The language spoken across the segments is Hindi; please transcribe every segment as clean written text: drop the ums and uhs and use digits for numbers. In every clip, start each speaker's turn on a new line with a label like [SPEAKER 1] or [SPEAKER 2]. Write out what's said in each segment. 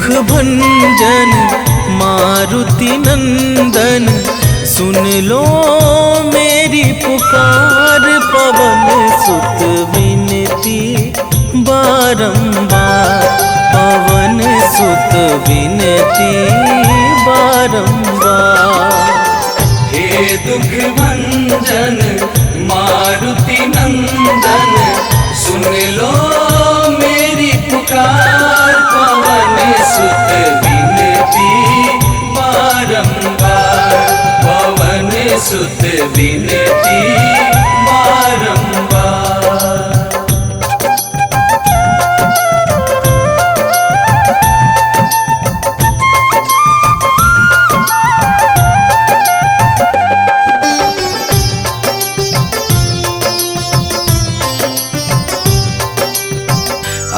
[SPEAKER 1] भंजन मारुति नंदन, सुन लो मेरी पुकार। पवन सुत विनती बारंबार, पवन सुत विनती बारंबार।
[SPEAKER 2] हे दुख भंजन मारुति नंदन, सुन लो मेरी पुकार। पवन सुत विनती बारंबार, पवन सुत विनती बारंबार।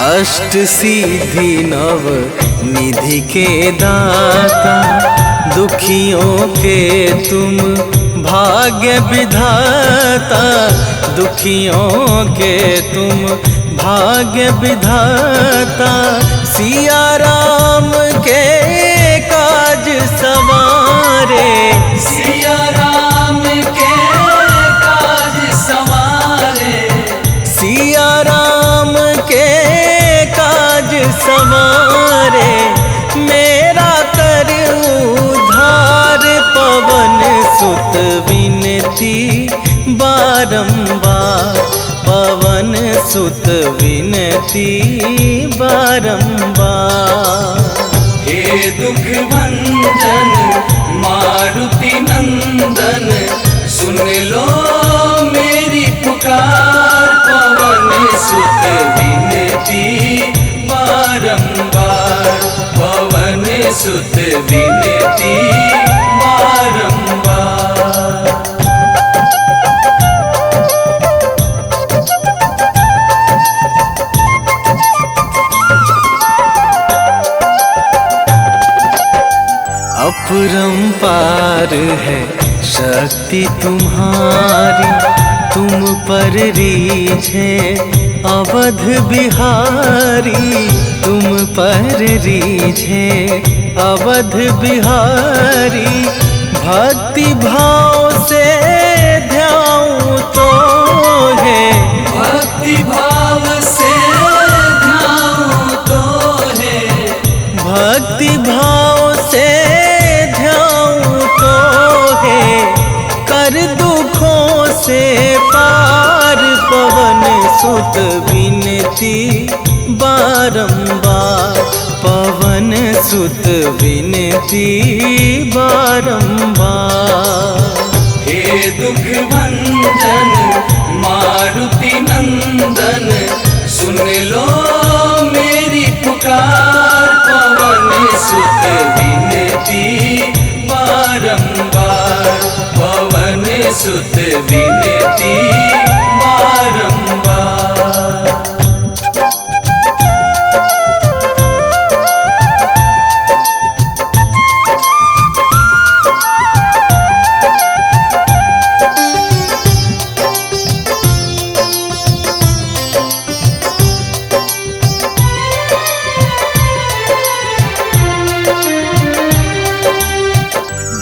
[SPEAKER 1] अष्ट सिद्धि नव निधि के दाता, दुखियों के तुम भाग्य विधाता। दुखियों के तुम भाग्य विधाता, सिया राम के काज सवारे।
[SPEAKER 2] सिया राम के काज सवारे,
[SPEAKER 1] सिया राम के काज सवारे। मेरा कर उद्धार, पवन सुत विनती बारंबार, पवन सुत विनती बारंबार।
[SPEAKER 2] हे दुख भंजन मारुति नंदन, सुन लो मेरी पुकार। पवन सुत विनती बारंबार, पवन सुत विनती बारंबार।
[SPEAKER 1] अपरंपार है शक्ति तुम्हारी, तुम पर रीझे अवध बिहारी। तुम पर रीझे अवध बिहारी, भक्ति भाव से ध्याऊं तो है।
[SPEAKER 2] भक्ति भाव से ध्याऊं तो है,
[SPEAKER 1] भक्ति भाव से ध्याऊं तो है। कर दुखों से पार, पवन सुत विनती बारंबार, पवन सुत विनती बारंबार।
[SPEAKER 2] हे दुख भंजन मारुति नंदन, सुन लो मेरी पुकार। पवन सुत विनती बारंबार, पवन सुत विनती बारंबार।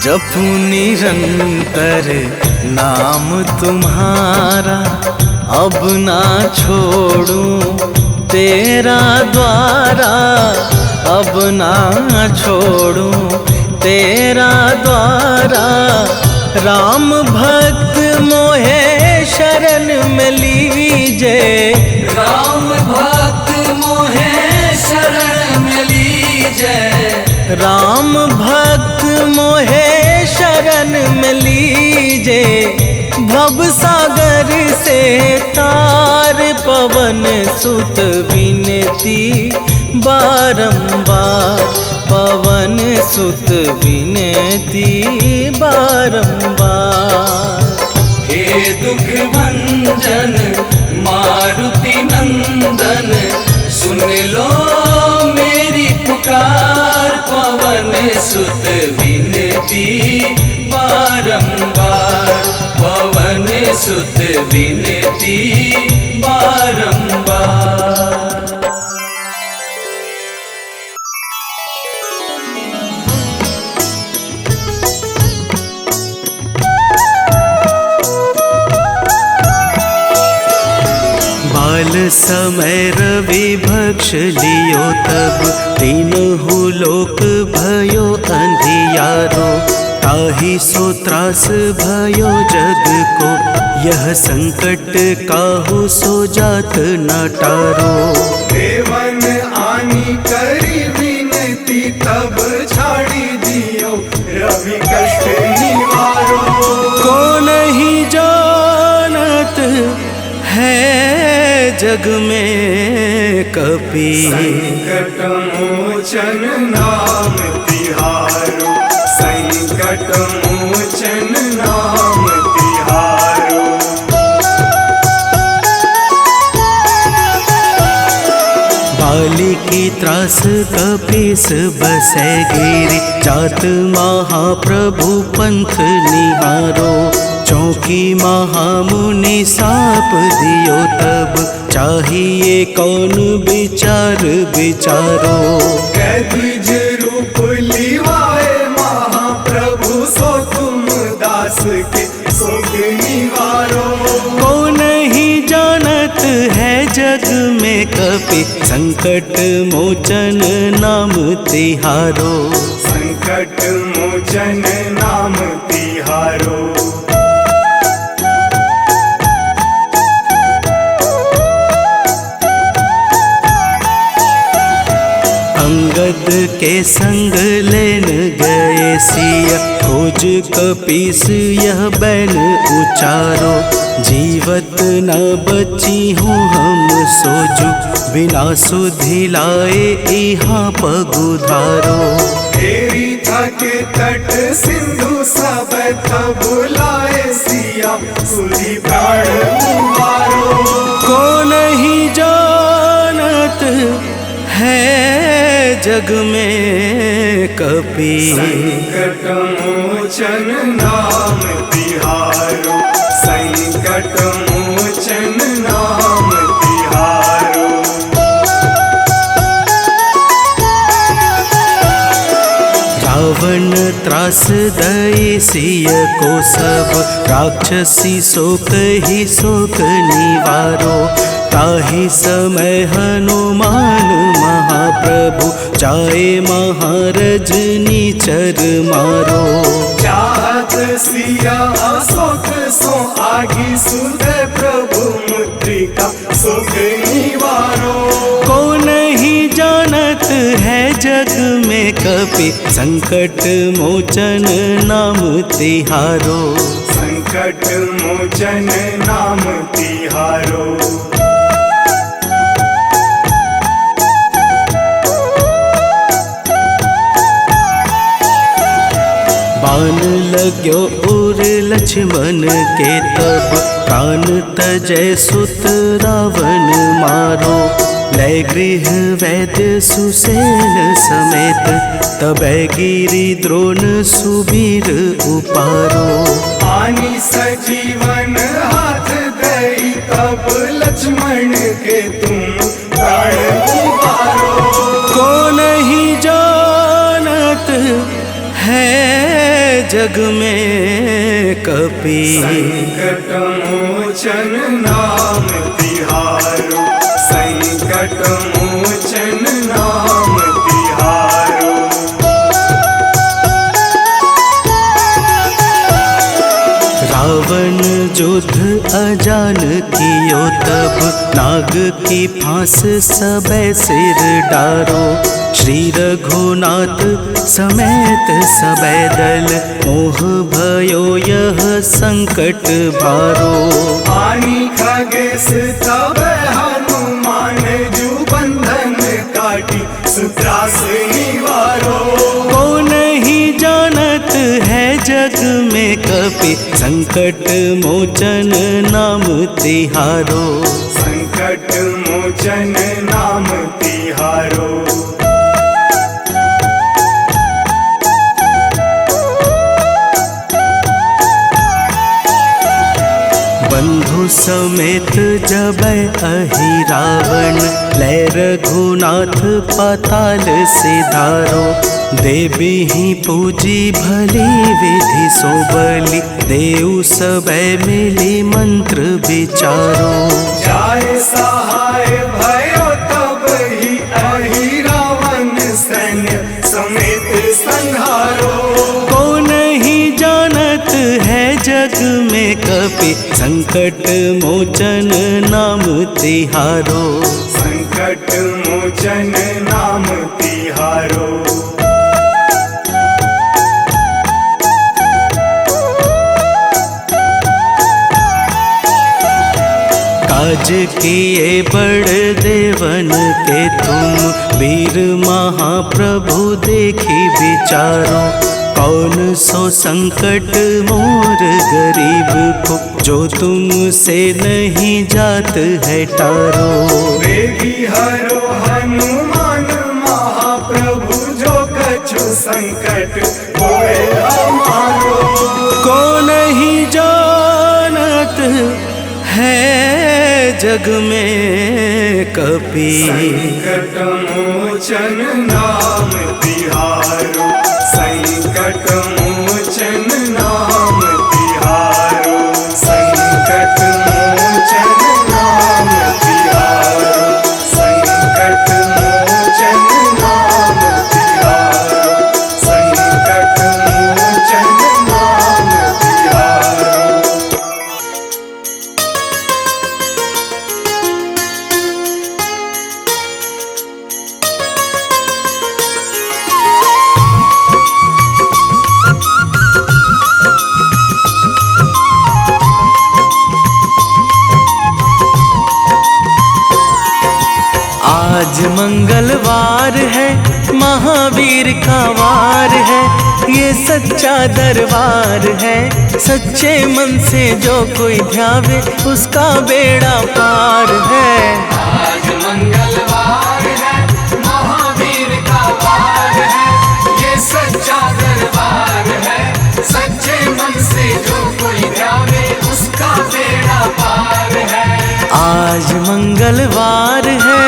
[SPEAKER 1] जपू निरंतर नाम तुम्हारा, अब ना छोड़ूं तेरा द्वारा। अब ना छोड़ूं तेरा द्वारा। राम भक्त मोहे शरण में लीजे,
[SPEAKER 2] राम भक्त मोहे शरण में लीजे।
[SPEAKER 1] राम भक्त मोहे शरण में लीजे। भव सागर से तार, पवन सुत विनती बारंबार, पवन सुत विनती बारंबार।
[SPEAKER 2] हे दुख भंजन मारुति नंदन, सुन लो मेरी पुकार। पवन सुत विनती बारंबार, पवन सुत विनती बारंबार।
[SPEAKER 1] समय रवि भक्ष लियो तब तीनहु लोक भयो अंधियारो। ताहि सो त्रास भयो जग को यह संकट काहू सो जात न टारो।
[SPEAKER 3] देवन आनी करी विनती तब छाड़ी दियो रवि कष्ट निवारो।
[SPEAKER 1] को नहीं जानत है जग में कपि
[SPEAKER 3] संकट मोचन नाम तिहारो। संकट मोचन नाम तिहारो।
[SPEAKER 1] बाली की त्रास कपीस बसै गिरि जात महाप्रभु पंथ निहारो। चौकी महामुनि साप दियो तब चाहिए कौन विचार विचारो।
[SPEAKER 3] कैदिज रूप लिवाए महाप्रभु सो तुम दास के शोक निवारो।
[SPEAKER 1] को नहीं जानत है जग में कपि संकट मोचन नाम तिहारो।
[SPEAKER 3] संकट मोचन नाम तिहारो।
[SPEAKER 1] अंगद के संग लेन गए सिया खोज कपीस यह बैन उचारो। जीवत न बची हूँ हम सोजू बिना सुधि लाए यहाँ पगुधारो।
[SPEAKER 3] तेरी थके तट सिंधु सब तब लाए सिया सुधि प्राण उबारो।
[SPEAKER 1] को नहीं जानत है जग में कपि
[SPEAKER 3] संकट मोचन नाम तिहारो। संकट मोचन नाम तिहारो।
[SPEAKER 1] रावण त्रास दई सिय को सब राक्षसी शोक ही शोक निवारो। ताहि समय हनुमान महाप्रभु जाए महारजनी चर मारो।
[SPEAKER 3] चाहत सिया अशोक सो आगी सुधे प्रभु मुद्रिका शोक निवारो।
[SPEAKER 1] को नहीं जानत है जग में कपि संकट मोचन नाम तिहारो।
[SPEAKER 3] संकट मोचन नाम तिहारो।
[SPEAKER 1] बाण लाग्यो उर लक्ष्मण के तब प्राण तजय सुत रावण मारो। लय गृह वैद्य सुसेन समेत तबै गिरि द्रोण सुबीर उपारो।
[SPEAKER 3] आनी सजीवन हाथ दई तब लक्ष्मण के तुम प्राण उबारो।
[SPEAKER 1] को नहीं जानत है जग में कपि
[SPEAKER 3] संकट मोचन नाम तिहारो। संकट मोचन नाम तिहारो।
[SPEAKER 1] रावण युद्ध अजान कियो तब नाग की फांस सबे सिर डारो। श्री रघुनाथ समेत सबे दल मोह भयो यह संकट भारो।
[SPEAKER 3] आनी खगेश तब हनुमान जू बंधन काटी सुत्रास निवारो।
[SPEAKER 1] को नहीं जानत है जग में कपि संकट मोचन नाम तिहारो।
[SPEAKER 3] संकट मोचन नाम तिहारो।
[SPEAKER 1] बंधु समेत जबै अहि रावण लय रघुनाथ पाताल सिधारो। देवी ही पूजी भली विधि सो बलि देव सबे मिली मंत्र विचारो।
[SPEAKER 3] जाय सहाय भयो तब ही अहि रावण सैन्य समेत संहारो।
[SPEAKER 1] कौन ही जानत है जग में कपि संकट मोचन नाम तिहारो।
[SPEAKER 3] संकट मोचन नाम तिहारो।
[SPEAKER 1] काज किए बड़ देवन के तुम वीर महाप्रभु देखी विचारो। कौन सो संकट मोर गरीब को जो तुमसे नहीं जात है टारो।
[SPEAKER 3] वेगी हरो हनुमान महाप्रभु जो कछु संकट होए हमारो।
[SPEAKER 1] को नहीं जानत है जग में कपि
[SPEAKER 3] संकट मोचन नाम तिहारो। संकट मोचन नाम तिहारो। संकट मोचन नाम तिहारो। संकट मोचन नाम तिहारो। संकट मोचन नाम तिहारो।
[SPEAKER 1] आज मंगलवार है महावीर का वार है। ये सच्चा दरबार है सच्चे मन से जो कोई ध्यावे उसका बेड़ा पार है।
[SPEAKER 2] आज मंगलवार है महावीर का वार है। ये सच्चा दरबार है सच्चे मन से जो कोई ध्यावे उसका बेड़ा पार है।
[SPEAKER 1] आज मंगलवार है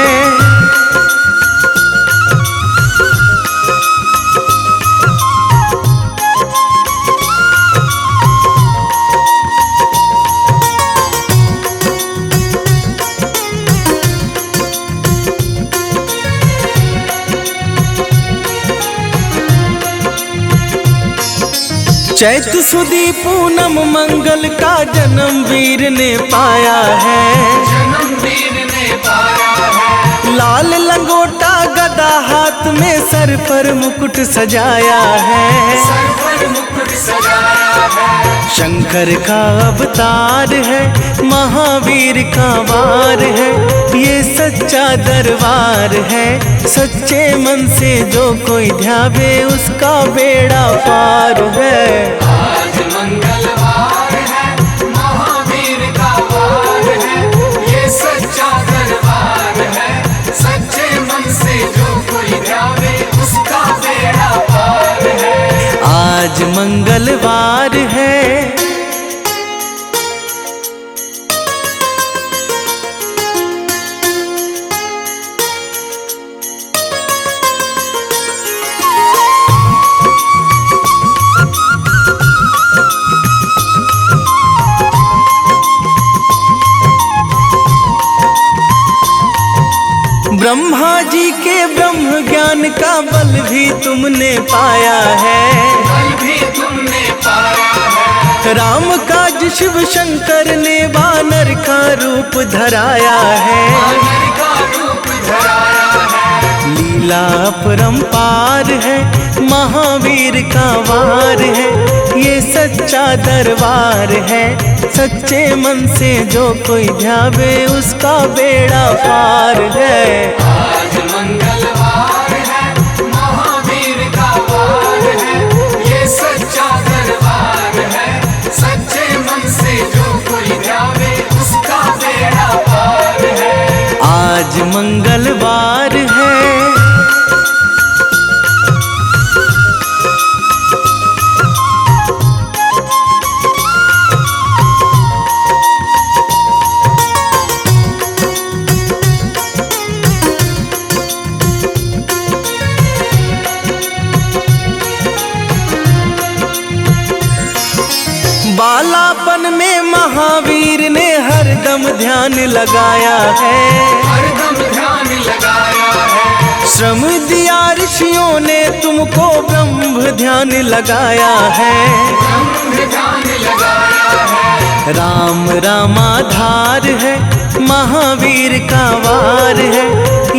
[SPEAKER 1] चैत सुदी पूनम मंगल का जन्म वीर ने पाया है।
[SPEAKER 2] जन्म वीर ने पाया है।
[SPEAKER 1] लाल लंगोटा गदा हाथ में सर पर मुकुट सजाया है।
[SPEAKER 2] सर पर मुकुट सजाया है।
[SPEAKER 1] शंकर का अवतार है महावीर का वार है। ये सच्चा दरबार है सच्चे मन से जो कोई ध्यावे उसका बेड़ा पार है।
[SPEAKER 2] आज मंगलवार है महावीर का वार है। ये सच्चा दरबार है सच्चे मन से जो कोई ध्यावे उसका बेड़ा पार है।
[SPEAKER 1] आज मंगलवार है ब्रह्मा जी के ब्रह्म ज्ञान का बल भी तुमने पाया है।
[SPEAKER 2] बल भी तुमने पाया है।
[SPEAKER 1] राम काज शिव शंकर ने वानर का रूप धराया है।
[SPEAKER 2] वानर का रूप धराया है।
[SPEAKER 1] लीला अपरंपार है महावीर का वार है। ये सच्चा दरबार है सच्चे मन से जो कोई ध्यावे उसका बेड़ा पार है।
[SPEAKER 2] आज मंगलवार है महावीर का वार है। ये सच्चा दरबार है सच्चे मन से जो कोई ध्यावे उसका बेड़ा पार है।
[SPEAKER 1] आज मंगलवार है ध्यान लगाया है,
[SPEAKER 2] हरदम ध्यान लगाया है।
[SPEAKER 1] श्रम दिया ऋषियों ने तुमको, ब्रह्म ध्यान लगाया है।
[SPEAKER 2] ब्रह्म ध्यान लगाया है।
[SPEAKER 1] राम रामाधार है, महावीर का वार है,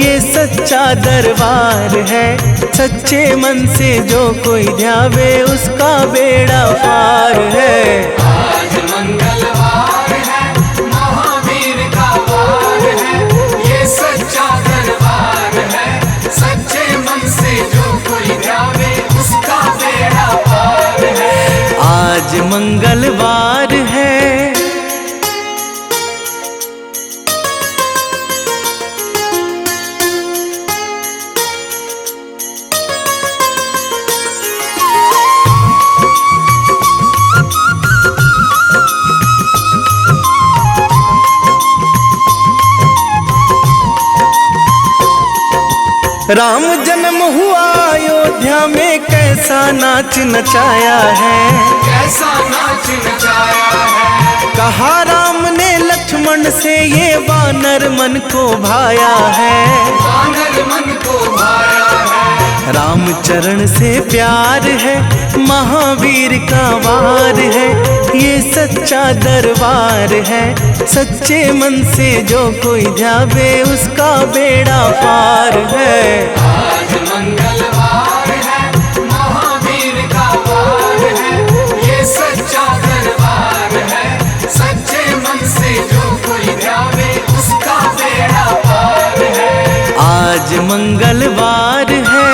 [SPEAKER 1] ये सच्चा दरबार है। सच्चे मन से जो कोई ध्यावे उसका बेड़ा पार है।
[SPEAKER 2] आज मंगलवार है, महावीर का वार है, ये सच्चा दरबार है। सच्चे मन से जो कोई ध्यावे उसका बेड़ा पार है।
[SPEAKER 1] आज मंगलवार है। राम जन्म हुआ अयोध्या में, कैसा नाच नचाया है।
[SPEAKER 2] कैसा नाच नचाया है।
[SPEAKER 1] कहा राम ने लक्ष्मण से, ये वानर मन को भाया है।
[SPEAKER 2] वानर मन को भाया है।
[SPEAKER 1] रामचरण से प्यार है, महावीर का वार है, ये सच्चा दरबार है। सच्चे मन से जो कोई ध्यावे उसका बेड़ा पार है।
[SPEAKER 2] आज मंगलवार है, महावीर का वार है, ये सच्चा दरबार है। सच्चे मन से जो कोई ध्यावे उसका बेड़ा पार है।
[SPEAKER 1] आज मंगलवार है।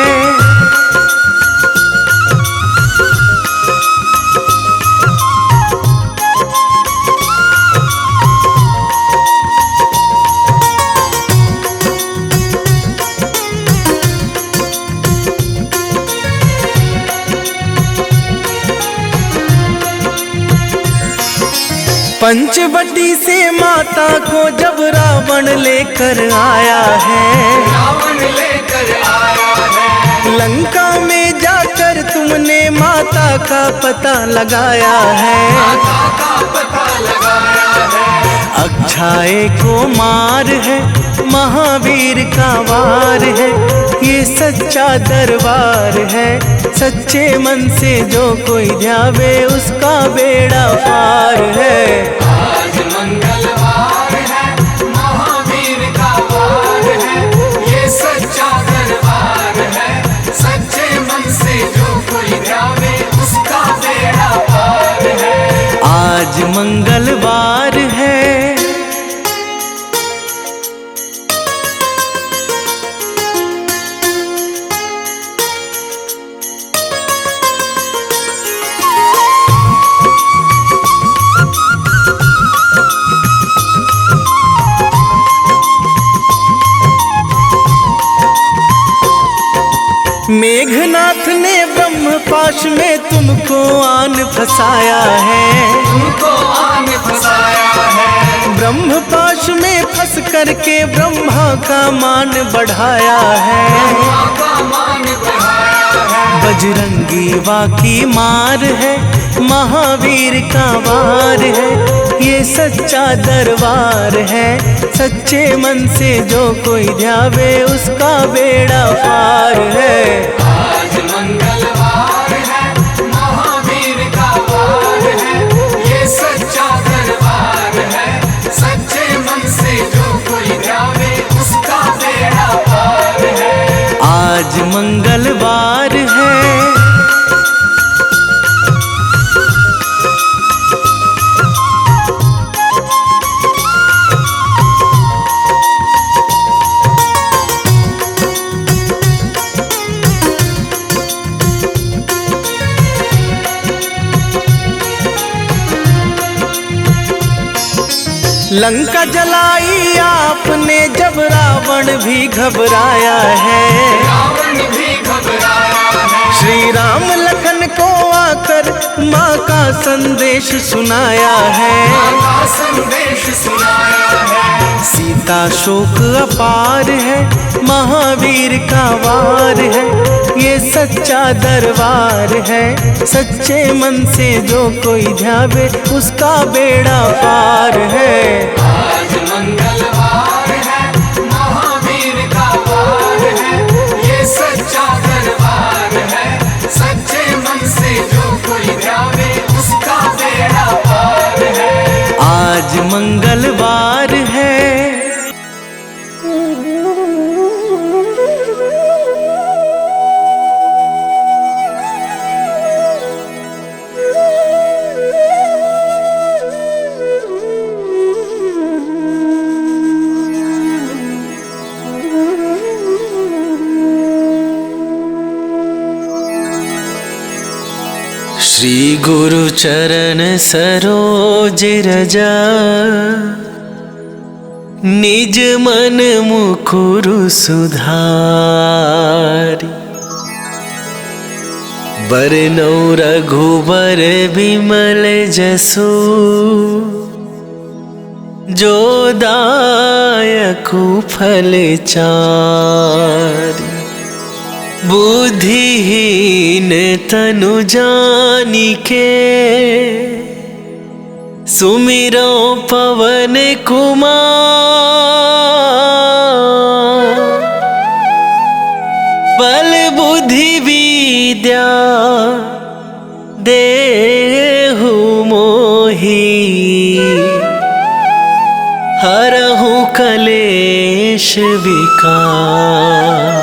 [SPEAKER 1] पंचवटी से माता को जब रावण लेकर आया है,
[SPEAKER 2] रावण लेकर आया है।
[SPEAKER 1] लंका में जाकर तुमने माता का पता लगाया है।
[SPEAKER 2] माता का पता लगाया है।
[SPEAKER 1] अक्षय को मार है, महावीर का वार है, ये सच्चा दरबार है। सच्चे मन से जो कोई ध्यावे उसका बेड़ा पार है।
[SPEAKER 2] आज मंगलवार है, महावीर का वार है, ये सच्चा दरबार है। सच्चे मन से जो कोई ध्यावे उसका बेड़ा पार है।
[SPEAKER 1] आज मंगलवार है। मेघनाथ ने ब्रह्मपाश में तुमको आन फंसाया है।
[SPEAKER 2] तुमको आन फंसाया है।
[SPEAKER 1] ब्रह्मपाश में फंस करके ब्रह्मा का मान बढ़ाया है।
[SPEAKER 2] ब्रह्मा का मान बढ़ाया है।
[SPEAKER 1] बजरंगी वाकी मार है, महावीर का वार है, ये सच्चा दरबार है। सच्चे मन से जो कोई ध्यावे उसका बेड़ा पार है।
[SPEAKER 2] आज मंगलवार है, महावीर का वार है, ये सच्चा दरबार है। सच्चे मन से जो कोई ध्यावे उसका बेड़ा पार है।
[SPEAKER 1] आज मंगलवार है। लंका जलाई आपने जब रावण भी घबराया है।
[SPEAKER 2] रावण भी घबराया है।
[SPEAKER 1] श्री राम लखन को आकर माँ का संदेश सुनाया है।
[SPEAKER 2] माँ का संदेश सुनाया है।
[SPEAKER 1] सीता शोक अपार है, महावीर का वार है, ये सच्चा दरबार है। सच्चे मन से जो कोई ध्यावे उसका बेड़ा पार है।
[SPEAKER 2] आज
[SPEAKER 1] मंगलवार है। श्री गुरु चरण सरोज रजा, निज मन मुकुरु सुधारि। बरनौ रघुबर बिमल जसु, जो दायकु फल चारि। बुद्धिहीन तनु जानिके, सुमिरो पवन कुमार। बल बुद्धि विद्या देहु मोहि, हरहु कलेश विकार।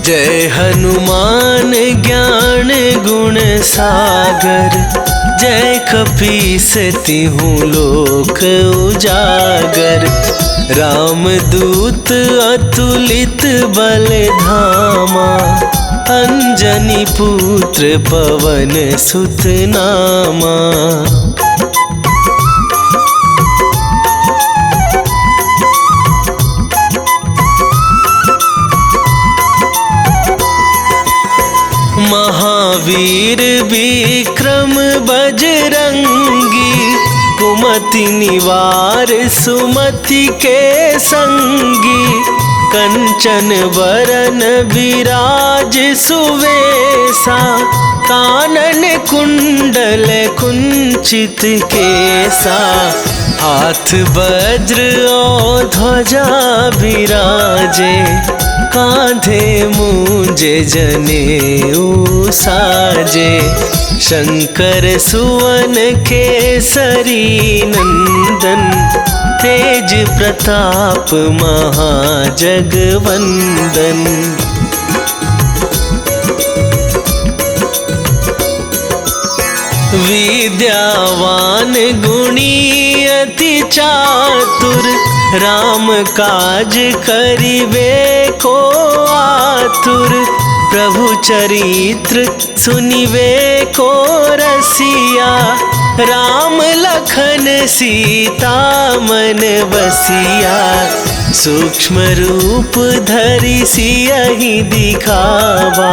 [SPEAKER 1] जय हनुमान ज्ञान गुण सागर, जय कपीस तिहुँ लोक उजागर। रामदूत अतुलित बल धामा, अंजनी पुत्र पवन सुत नामा। महावीर विक्रम बजरंगी, कुमति निवार सुमति के संगी। कंचन वरन विराज सुवेशा, कानन कुंडल कुंचित केसा। हाथ वज्र और ध्वजा विराजे, कांधे मूंजे जनेऊ साजे। शंकर सुवन केसरी नंदन, तेज प्रताप महाजगवंदन। विद्यावान गुणी अति चातुर, राम काज करिबे को आतुर। प्रभु चरित्र सुनिबे को रसिया, राम लखन सीता मन बसिया। सूक्ष्म रूप धरि सियहि दिखावा,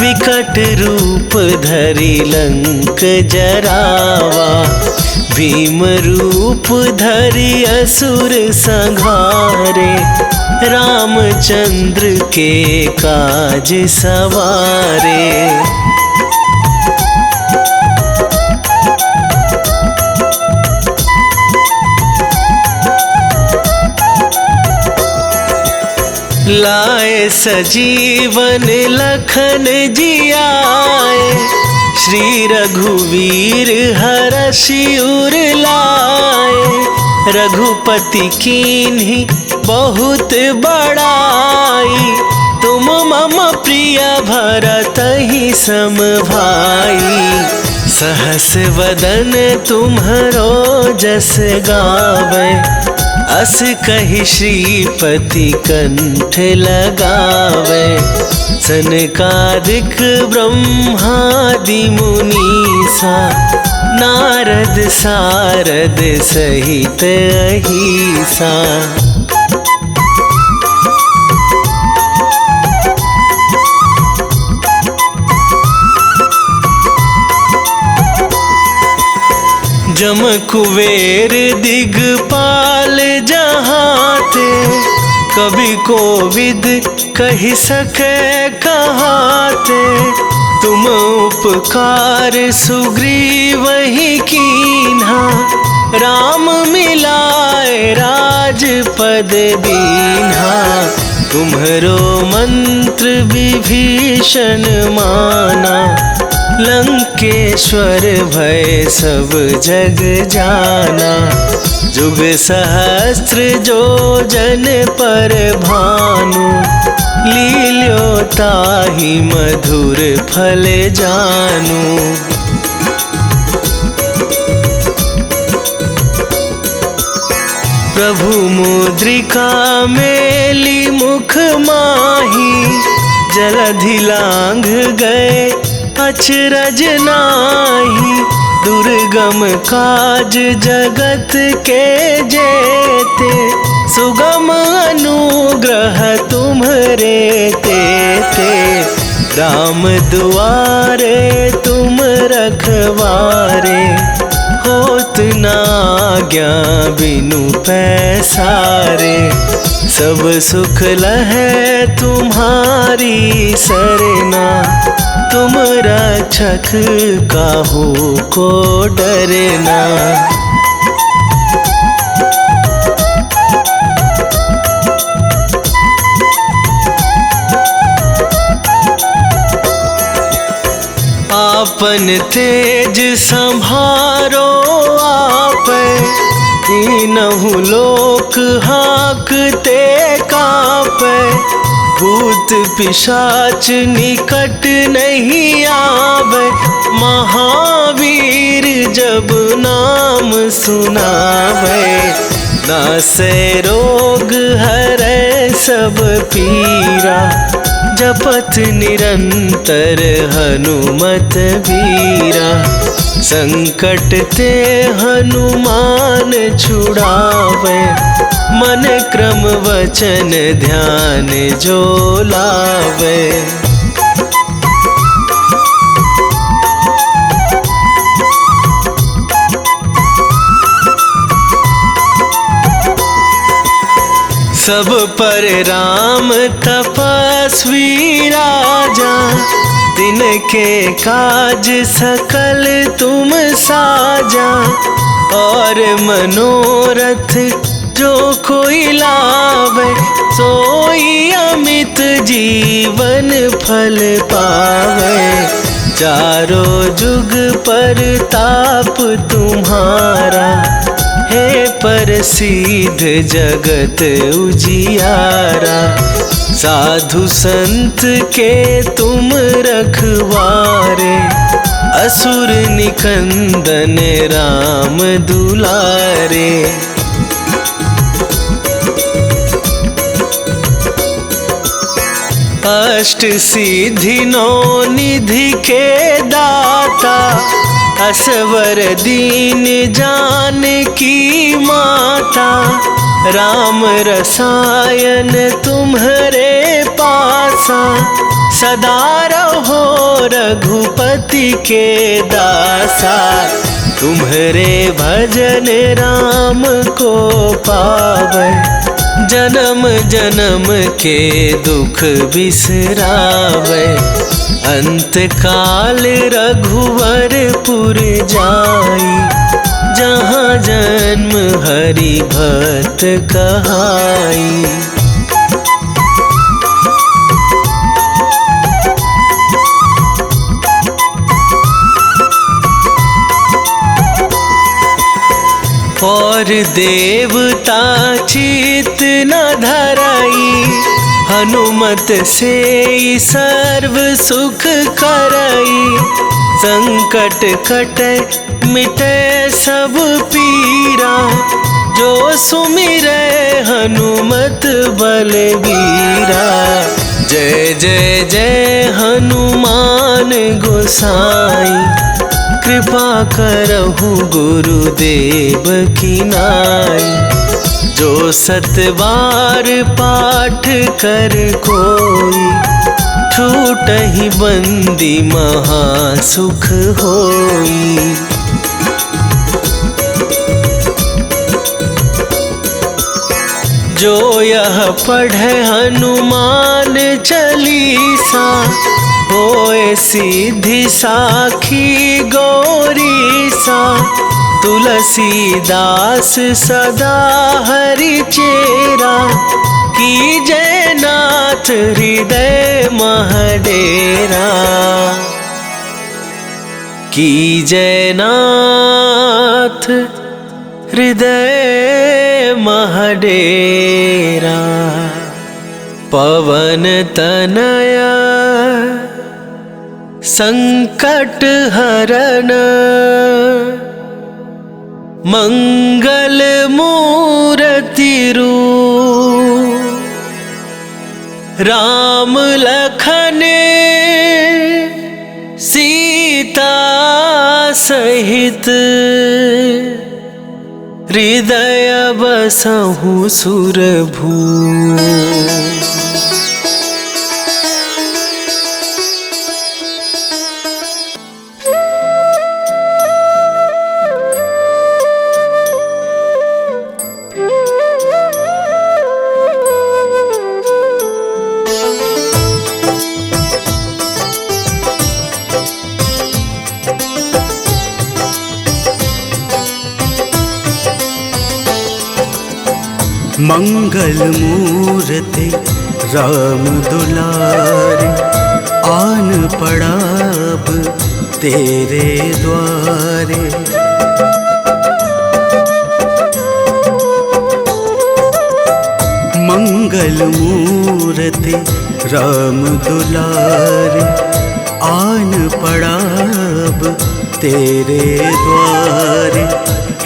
[SPEAKER 1] विकट रूप धरि लंक जरावा। भीम रूप धरि असुर संहारे, रामचंद्र के काज सवारे। लाए सजीवन लखन जियाए, श्री रघुवीर हरषि उर लाए। रघुपति कीन्ही बहुत बड़ाई, तुम मम प्रिय भरतहि सम भाई। सहस वदन तुम्हरो जस गावे, अस कहि श्रीपति कंठ लगावे। सनकादिक ब्रह्मादि मुनीसा, नारद सारद सहित अहिसा। जम कुबेर दिगपाल जहाते, कवि कोविद कहि सके कहाते। तुम उपकार सुग्रीव ही कीन्हा, राम मिलाए राजपद दीन्हा। तुम्हरो मंत्र विभीषण माना, लंकेश्वर भय सब जग जाना। जुग सहस्त्र जो जन पर भानु, लील्यो ताहि मधुर फल जानू। प्रभु मुद्रिका मेली मुख माही, जलधि लांघ गए अचरज नाही। दुर्गम काज जगत के जेते, सुगम अनुग्रह तुम्हरे तेते। राम दुआरे तुम रखवारे, होत न आज्ञा बिनु पैसारे। सब सुख लहै तुम्हारी सरना, तुम रक्षक काहू को डरना। आपन तेज संभारो आप, तीनहु लोक हाँकते कापै। भूत पिशाच निकट नहीं आवे, महावीर जब नाम सुनावे। नासै रोग हरै सब पीरा, जपत निरंतर हनुमत वीरा। संकट ते हनुमान छुड़ावे, मन क्रम वचन ध्यान जो लावे। सब पर राम तपस्वी राजा, दिन के काज सकल तुम साजा। और मनोरथ जो कोई लावे, सोई अमित जीवन फल पावे। चारों जुग पर ताप तुम्हारा, हे प्रसिद्ध जगत उजियारा। साधु संत के तुम रखवारे, असुर निकंदन राम दुलारे। अष्ट सिद्धि नौ निधि के दाता, असवर दीन जानकी माता। राम रसायन तुम्हरे पासा, सदा रहो रघुपति के दासा। तुम्हरे भजन राम को पावै, जन्म जन्म के दुख बिसरावै। अंत काल रघुवरपुर जाई, जहाँ जन्म हरि भक्त कहाई। और देवता चित न धराई, हनुमत से सर्व सुख करई। संकट कटे मिटे सब पीरा, जो सुमिरै हनुमत बलबीरा। जय जय जय हनुमान गोसाई, कृपा करहु गुरुदेव की नाई। जो सतबार पाठ कर कोई, छूटहि बंदी महासुख होई। जो यह पढ़े हनुमान चालीसा, होए सीधी साखी गौरी सा, तुलसीदास सदा हरि चेरा, की जयनाथ हृदय महडेरा, की जयनाथ हृदय महडेरा। पवन तनया संकट हरन, मंगल मूर्ति रूप, राम लखन सीता सहित, हृदय बसहु सुरभू।
[SPEAKER 4] मंगल मूर्ति राम दुलारे, आन पड़ा अब तेरे द्वारे। मंगल मूर्ति राम दुलारे, आन पड़ा अब तेरे द्वारे।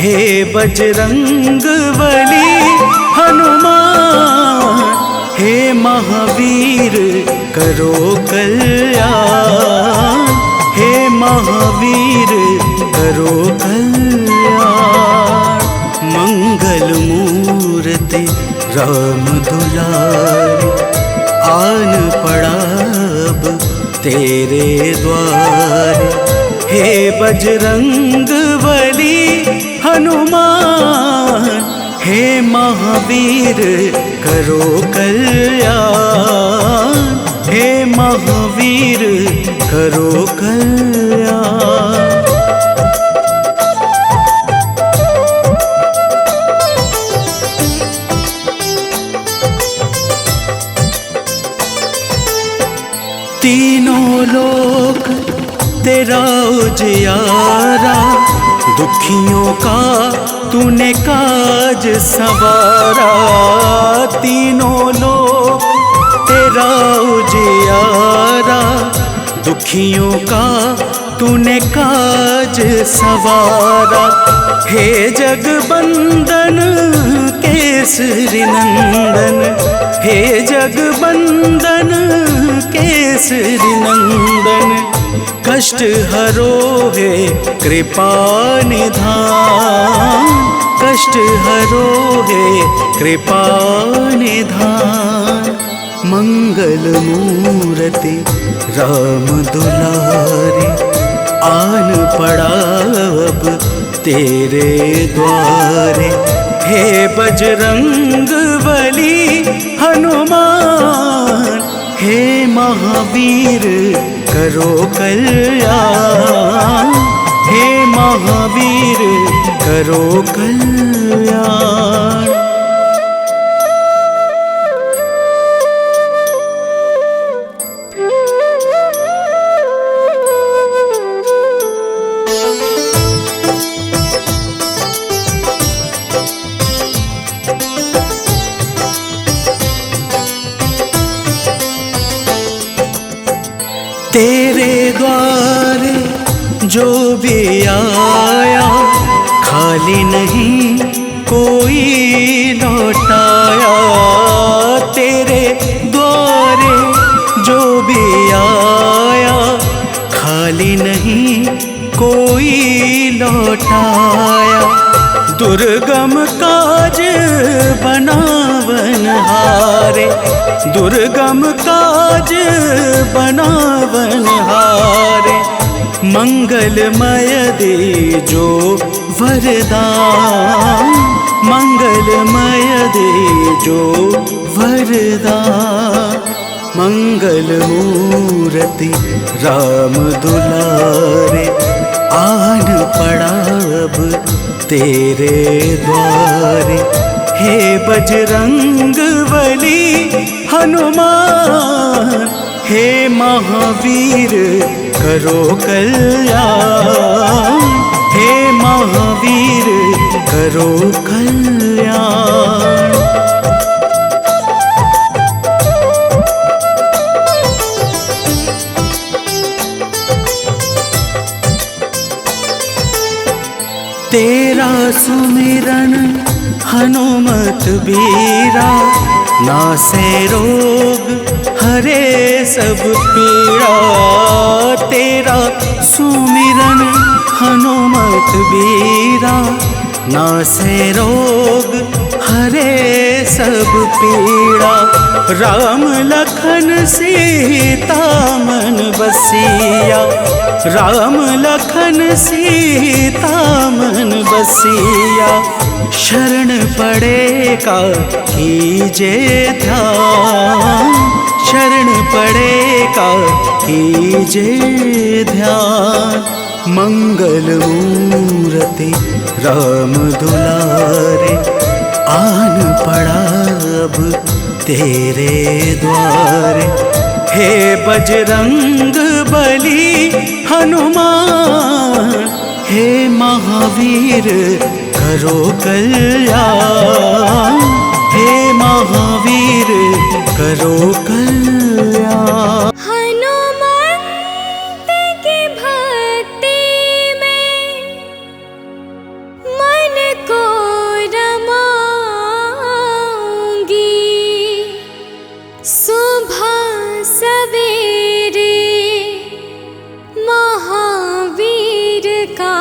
[SPEAKER 4] हे बजरंग बली हनुमान, हे महावीर करो कल्याण, हे महावीर करो कल्याण। मंगल मूर्ति राम दुलारे, आन पड़ा अब तेरे द्वारे। हे बजरंग बली हनुमान, हे महावीर करो कल्याण, हे महावीर करो कल्याण। तीनों लोक तेरा उजियारा, दुखियों का तूने काज संवारा। तीनों लोक तेरा उजियारा, दुखियों का तूने काज संवारा। हे जगबंदन केसरी नंदन, हे जगबंदन केसरी नंदन। कष्ट हरो है कृपा निधान, कष्ट हरो है कृपा निधान। मंगल मूर्ति राम दुलारे, आन पड़ा अब तेरे द्वारे। हे बजरंग बली हनुमान, हे महावीर करो कल्याण, हे महावीर करो कल्याण। तेरे द्वारे जो भी आया, खाली नहीं कोई लौटाया। तेरे द्वारे जो भी आया, खाली नहीं कोई लौटाया। दुर्गम काज बनावनहारे, दुर्गम काज बनावनहारे। मंगलमय दे जो वरदान, मंगलमय दे जो वरदान। मंगल मूर्ति राम दुलारे, आन पड़ा अब तेरे द्वारे। हे बजरंग बली हनुमान, हे महावीर करो कल्याण, हे महावीर करो कल्याण। तेरा सुमिरन हनुमत बीरा, नासे रोग हरे सब पीड़ा। तेरा सुमिरन हनुमत बीरा, नासे रोग हरे सब पीड़ा। राम लखन सीता मन बसिया, राम लखन सीता मन बसिया। शरण पड़ेगा कीजे ध्यान, शरण पड़ेगा कीजे ध्यान। मंगल मूर्ति राम दुलारे, आन पड़ा अब तेरे द्वारे। हे बजरंग बली हनुमान, हे महावीर करो कल्याण, हे महावीर करो कल्याण।
[SPEAKER 5] हनुमंत की भक्ति में मन को रमाऊंगी, सुबह सवेरे महावीर का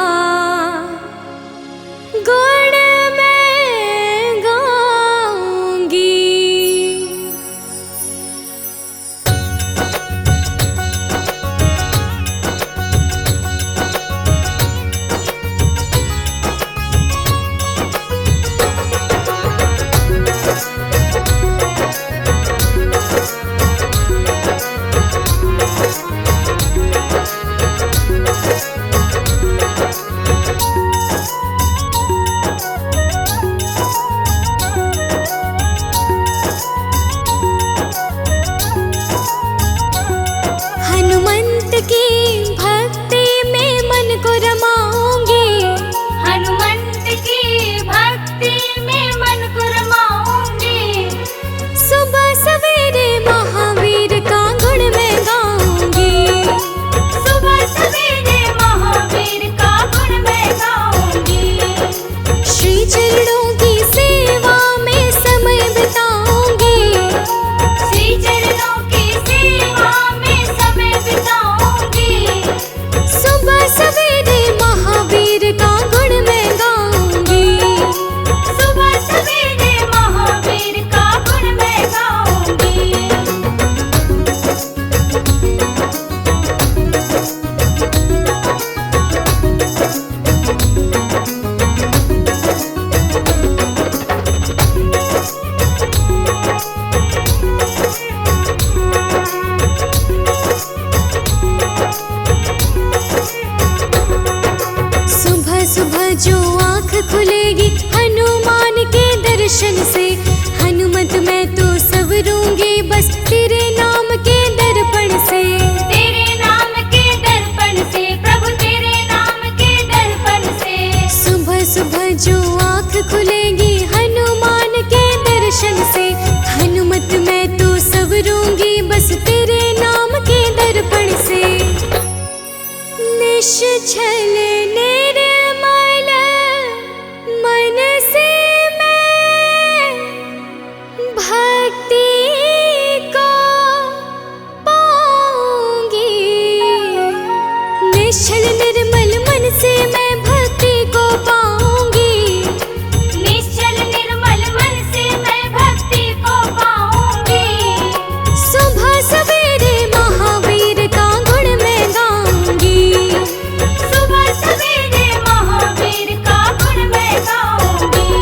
[SPEAKER 5] गुण मैं गाऊंगी। हनुमंत की भक्ति में मन को रमाऊंगी, हनुमंत की भक्ति में मन को रमाऊंगी। सुबह सवेरे महावीर का गुण मैं गाऊंगी, सुबह सवेरे महावीर का गुण मैं गाऊंगी। श्री चरणों की सेवा में समय बिताऊंगी, श्री चरणों की सेवा में समय बिताऊंगी। सुबह सवेरे महावीर का गुण मैं गाऊंगी, सुबह सवेरे महावीर का गुण मैं गाऊंगी। सुबह सुबह जो आँख खुलेगी हनुमान के दर्शन से, हनुमत मैं तो संवरूंगी बस तेरे नाम के दर्पण से, तेरे नाम के दर्पण से, प्रभु तेरे नाम के दर्पण से। सुबह सुबह जो आँख खुलेगी हनुमान के दर्शन से, हनुमत मैं तो संवरूंगी बस तेरे नाम के दर्पण से। निश्चल निर्मल मन से मैं भक्ति को पाऊंगी, निश्चल निर्मल मन से मैं भक्ति को पाऊंगी, निश्चल निर्मल मन से मैं भक्ति को पाऊंगी। सुबह सवेरे महावीर का गुण मैं गाऊंगी, सुबह सवेरे महावीर का गुण मैं गाऊंगी।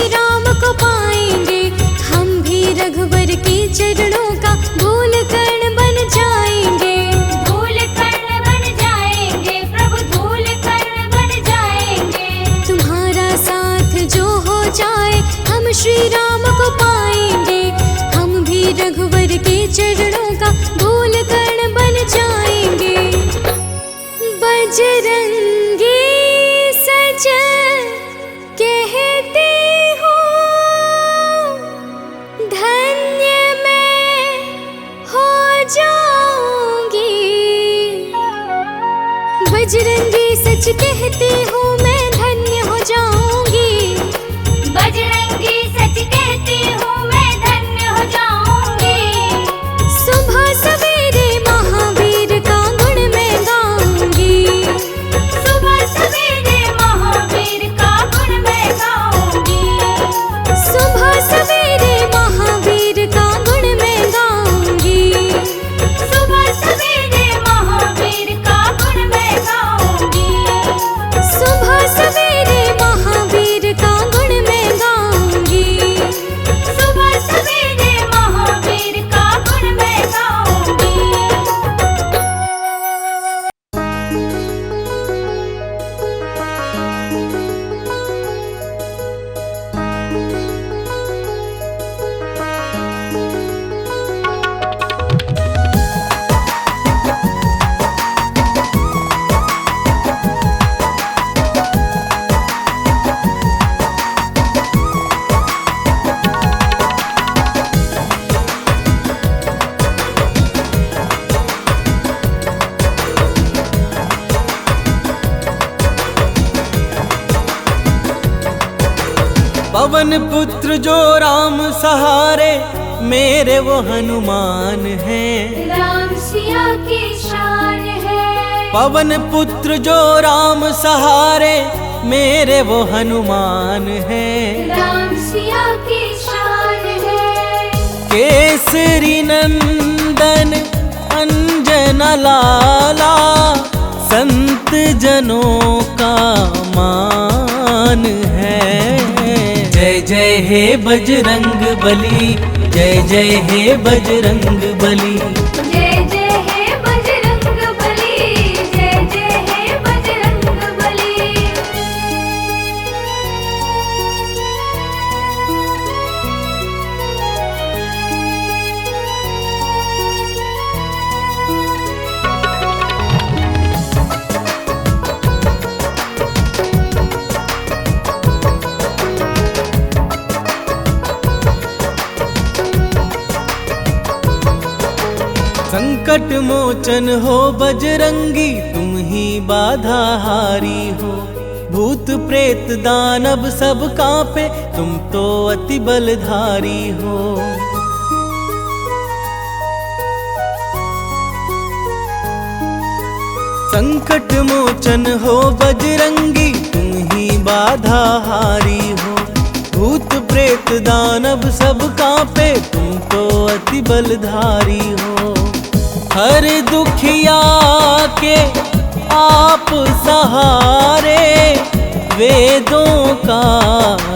[SPEAKER 5] राम को पाएंगे। हम भी रघुवर के चरणों का धूल कण बन जाएंगे। धूल कण बन जाएंगे प्रभु, धूल कण बन जाएंगे। तुम्हारा साथ जो हो जाए हम श्री राम को पाएंगे। हम भी रघुवर के चरणों का धूल कण बन जाएंगे। बजरंगी सज कहते हो धन्य मैं हो जाऊंगी। बजरंगी सच कहती हूँ मैं धन्य हो जाऊंगी। बजरंगी सच कहती हूँ मैं धन्य हो जाऊंगी। सुबह सवेरे महावीर का गुण मैं गाऊंगी। सुबह सवेरे महावीर का गुण मैं गाऊंगी। सुबह सवेरे महावीर का गुण मैं गाऊंगी। सुबह सवेरे महावीर का गुण मैं गाऊंगी। सुबह सवेरे महावीर का गुण मैं गाऊंगी। सुबह सवेरे महावीर का गुण मैं गाऊंगी।
[SPEAKER 1] पवन पुत्र जो राम सहारे, मेरे वो हनुमान हैं।
[SPEAKER 5] राम सिया की शान है।
[SPEAKER 1] पवन पुत्र जो राम सहारे, मेरे वो हनुमान हैं।
[SPEAKER 5] राम सिया की शान है।
[SPEAKER 1] केसरी नंदन अंजन लाला, संत जनों का मान है। जय जय हे बजरंग बली, जय जय हे बजरंग बली।
[SPEAKER 5] जय जय हे बजरंग बली, जय जय हे बजरंग बली।
[SPEAKER 1] संकट मोचन हो बजरंगी, तुम ही बाधा हारी हो। भूत प्रेत दानव सब कांपे, तुम तो अति बलधारी हो। संकट मोचन हो बजरंगी, तुम ही बाधा हारी हो। भूत प्रेत दानव सब कांपे, तुम तो अति बलधारी हो। हर दुखिया के आप सहारे, वेदों का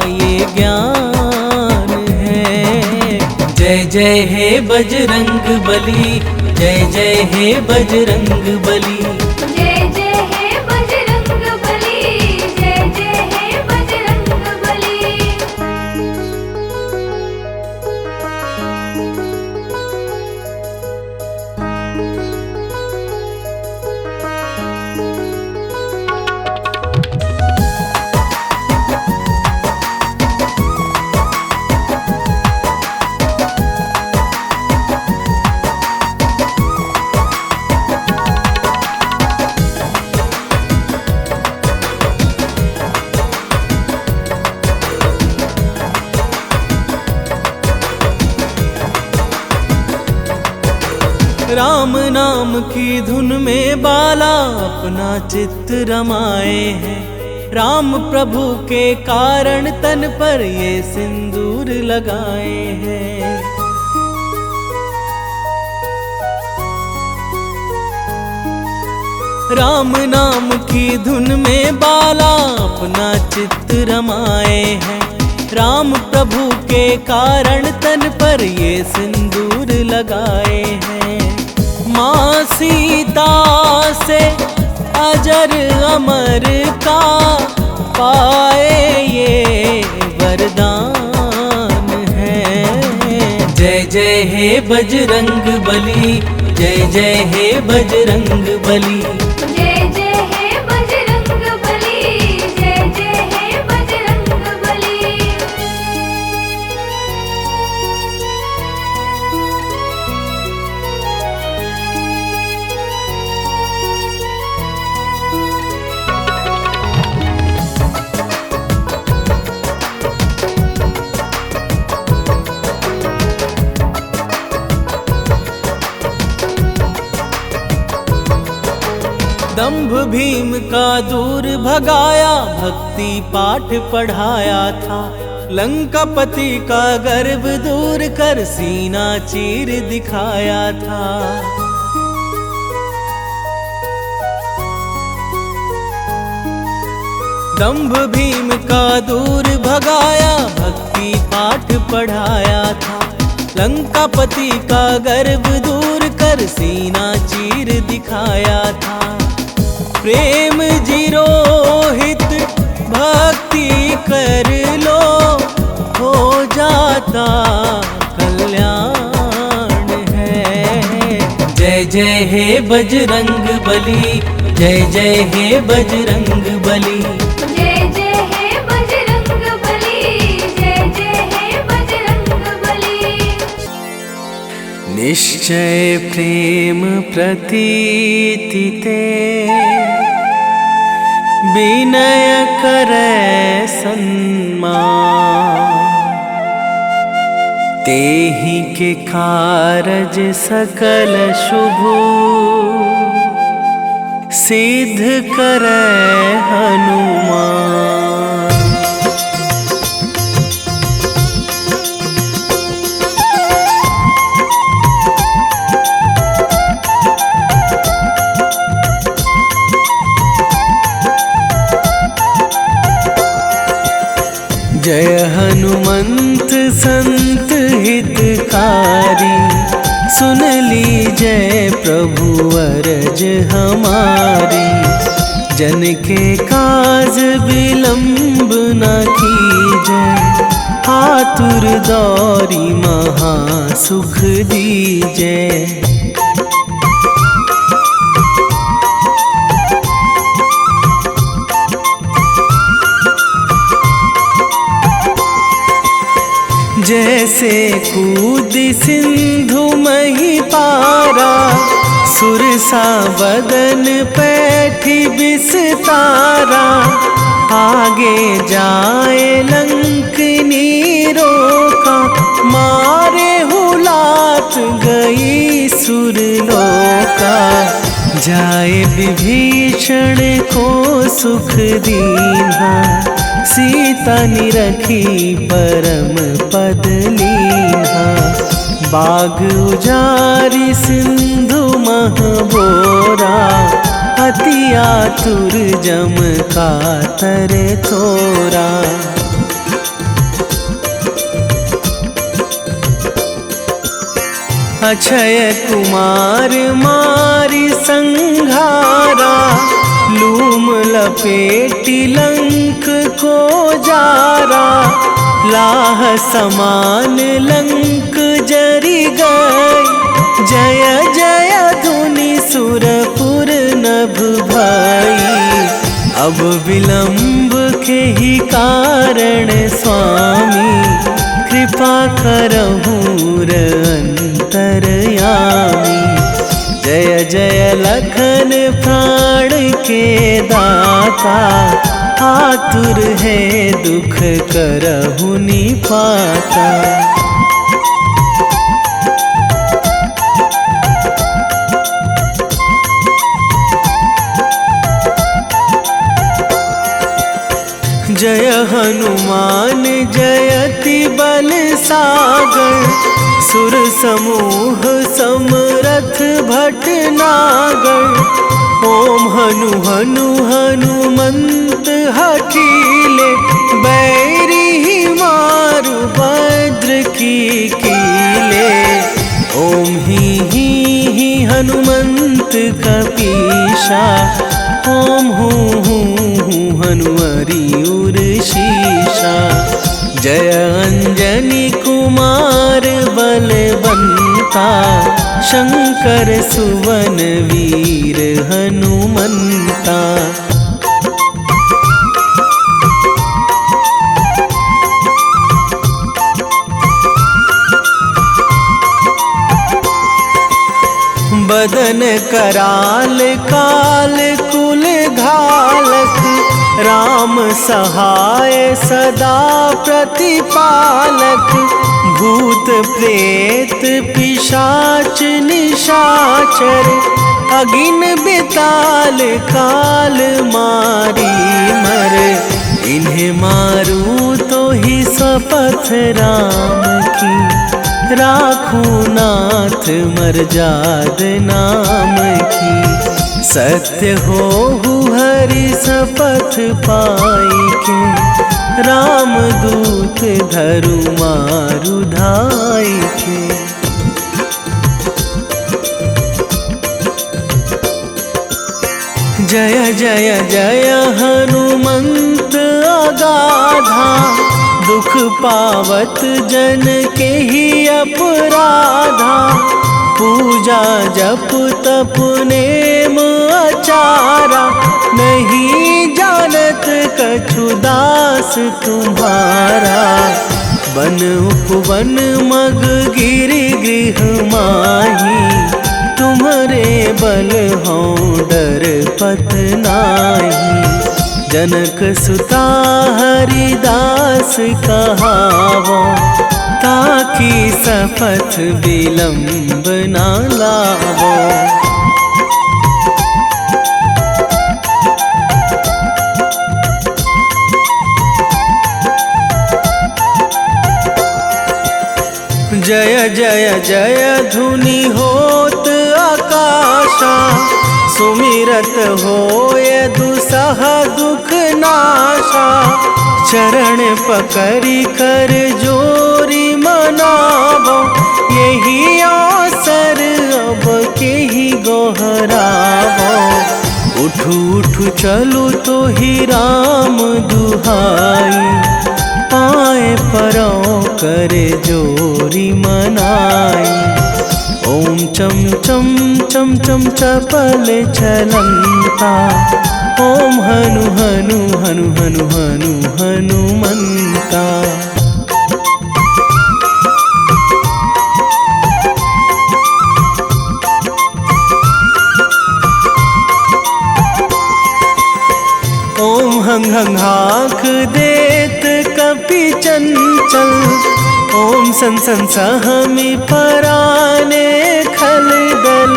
[SPEAKER 1] ये ज्ञान है। जय जय हे बजरंग बली, जय जय हे बजरंग बली।
[SPEAKER 5] जय जय हे बजरंग बली, जय जय हे बजरंग बली।
[SPEAKER 1] राम नाम की धुन में बाला अपना चित्त रमाए हैं। राम प्रभु के कारण तन पर ये सिंदूर लगाए हैं। राम नाम की धुन में बाला अपना चित्त रमाए हैं। राम प्रभु के कारण तन पर ये सिंदूर लगाए हैं। माँ सीता से अजर अमर का पाए ये वरदान है। जय जय हे बजरंग बली, जय जय हे बजरंग बली।
[SPEAKER 5] जय जय हे बजरंग बली, जय जय हे बजरंग बली।
[SPEAKER 1] दंभ भीम का दूर भगाया, भक्ति पाठ पढ़ाया था। लंकापति का गर्व दूर कर सीना चीर दिखाया था। दंभ भीम का दूर भगाया, भक्ति पाठ पढ़ाया था। लंकापति का गर्व दूर कर सीना चीर दिखाया था। प्रेम जीरोहित भक्ति कर लो, हो जाता कल्याण है। जय जय हे बजरंग बली, जय जय हे बजरंग बली।
[SPEAKER 5] जय जय हे बजरंग बली, जय जय हे बजरंग बली।
[SPEAKER 1] निश्चय प्रेम प्रतीति ते, विनय करे सन्मान। तेहि के कारज सकल शुभ, सिद्ध करे हनुमान। जय हनुमंत संत हितकारी, सुन लीजय प्रभु अरज हमारी। जन के काज विलंब न कीजय, आतुर दौरी महा सुख दीजय। जैसे कूद सिंधु मही पारा, सुरसा बदन पैठी बिस्तारा। आगे जाए लंकनी रोका, मारे हुलात गई सुरलोका। जाए विभीषण को सुख दीन्हा, सीता निरखी परम पद लीन्हा। बाग उजारी सिंधु महबोरा, अति आतुर जम कातर तोरा। अक्षय कुमार मारी संघारा, लूम लपेटी लंक को जारा। लाह समान लंक जरी गई, जय जय धुनि सुरपुर नभ भई। अब विलंब के ही कारण स्वामी, कृपा करहु अंतरयामी। जय जय लखन प्राण के दाता, आतुर है दुख करहु निपाता। जय हनुमान जयति बल सागर, सुर समूह समरथ भटनागर। ओम हनु हनु हनुमंत हठीले, बैरी मारु वज्र की कीले। ओम ही हनुमंत कपीशा, ओम हूँ हनुमरी उर शीशा। जय अंजनी कुमार बलवंता, शंकर सुवन वीर हनुमंता। बदन कराल काल कुल घालक, राम सहाय सदा प्रतिपालक। भूत प्रेत पिशाच निशाचर, अगिन बिताल काल मारी मर। इन्हें मारूं तो ही शपथ राम की, राखूं नाथ मर्याद नाम की। सत्य हो हरि शपथ पाई के, राम दूत धरु मारु धाई के। जय जय जय हनुमंत अगाधा, दुख पावत जन के ही अपराधा। पूजा जप तप नेम आचारा, नहीं जानत कछु दास तुम्हारा। बन उपवन मग गिरि गृह माही, तुम्हारे बल हो डर पत नाही। जनक सुता हरिदास कहावो, ताकि शपथ विलंब ना लावो। जय जय जय धुनि होत आकाशा, सुमिरत होय दुसह दुख नाशा। चरण पकड़ी कर जोरी मनावो, यही अवसर अब के ही गोहरावो। उठू उठू चलू तो ही राम दुहाई, पाए परों करे जोरी मनाई। ओम चम चम चम चम चपल चलंता, ओम हनु हनु हनु हनु हनु हनुमंता। ओम हंग हंग हाक देत कपि चंचल, ओम सन सन सहमी पराने खल दल।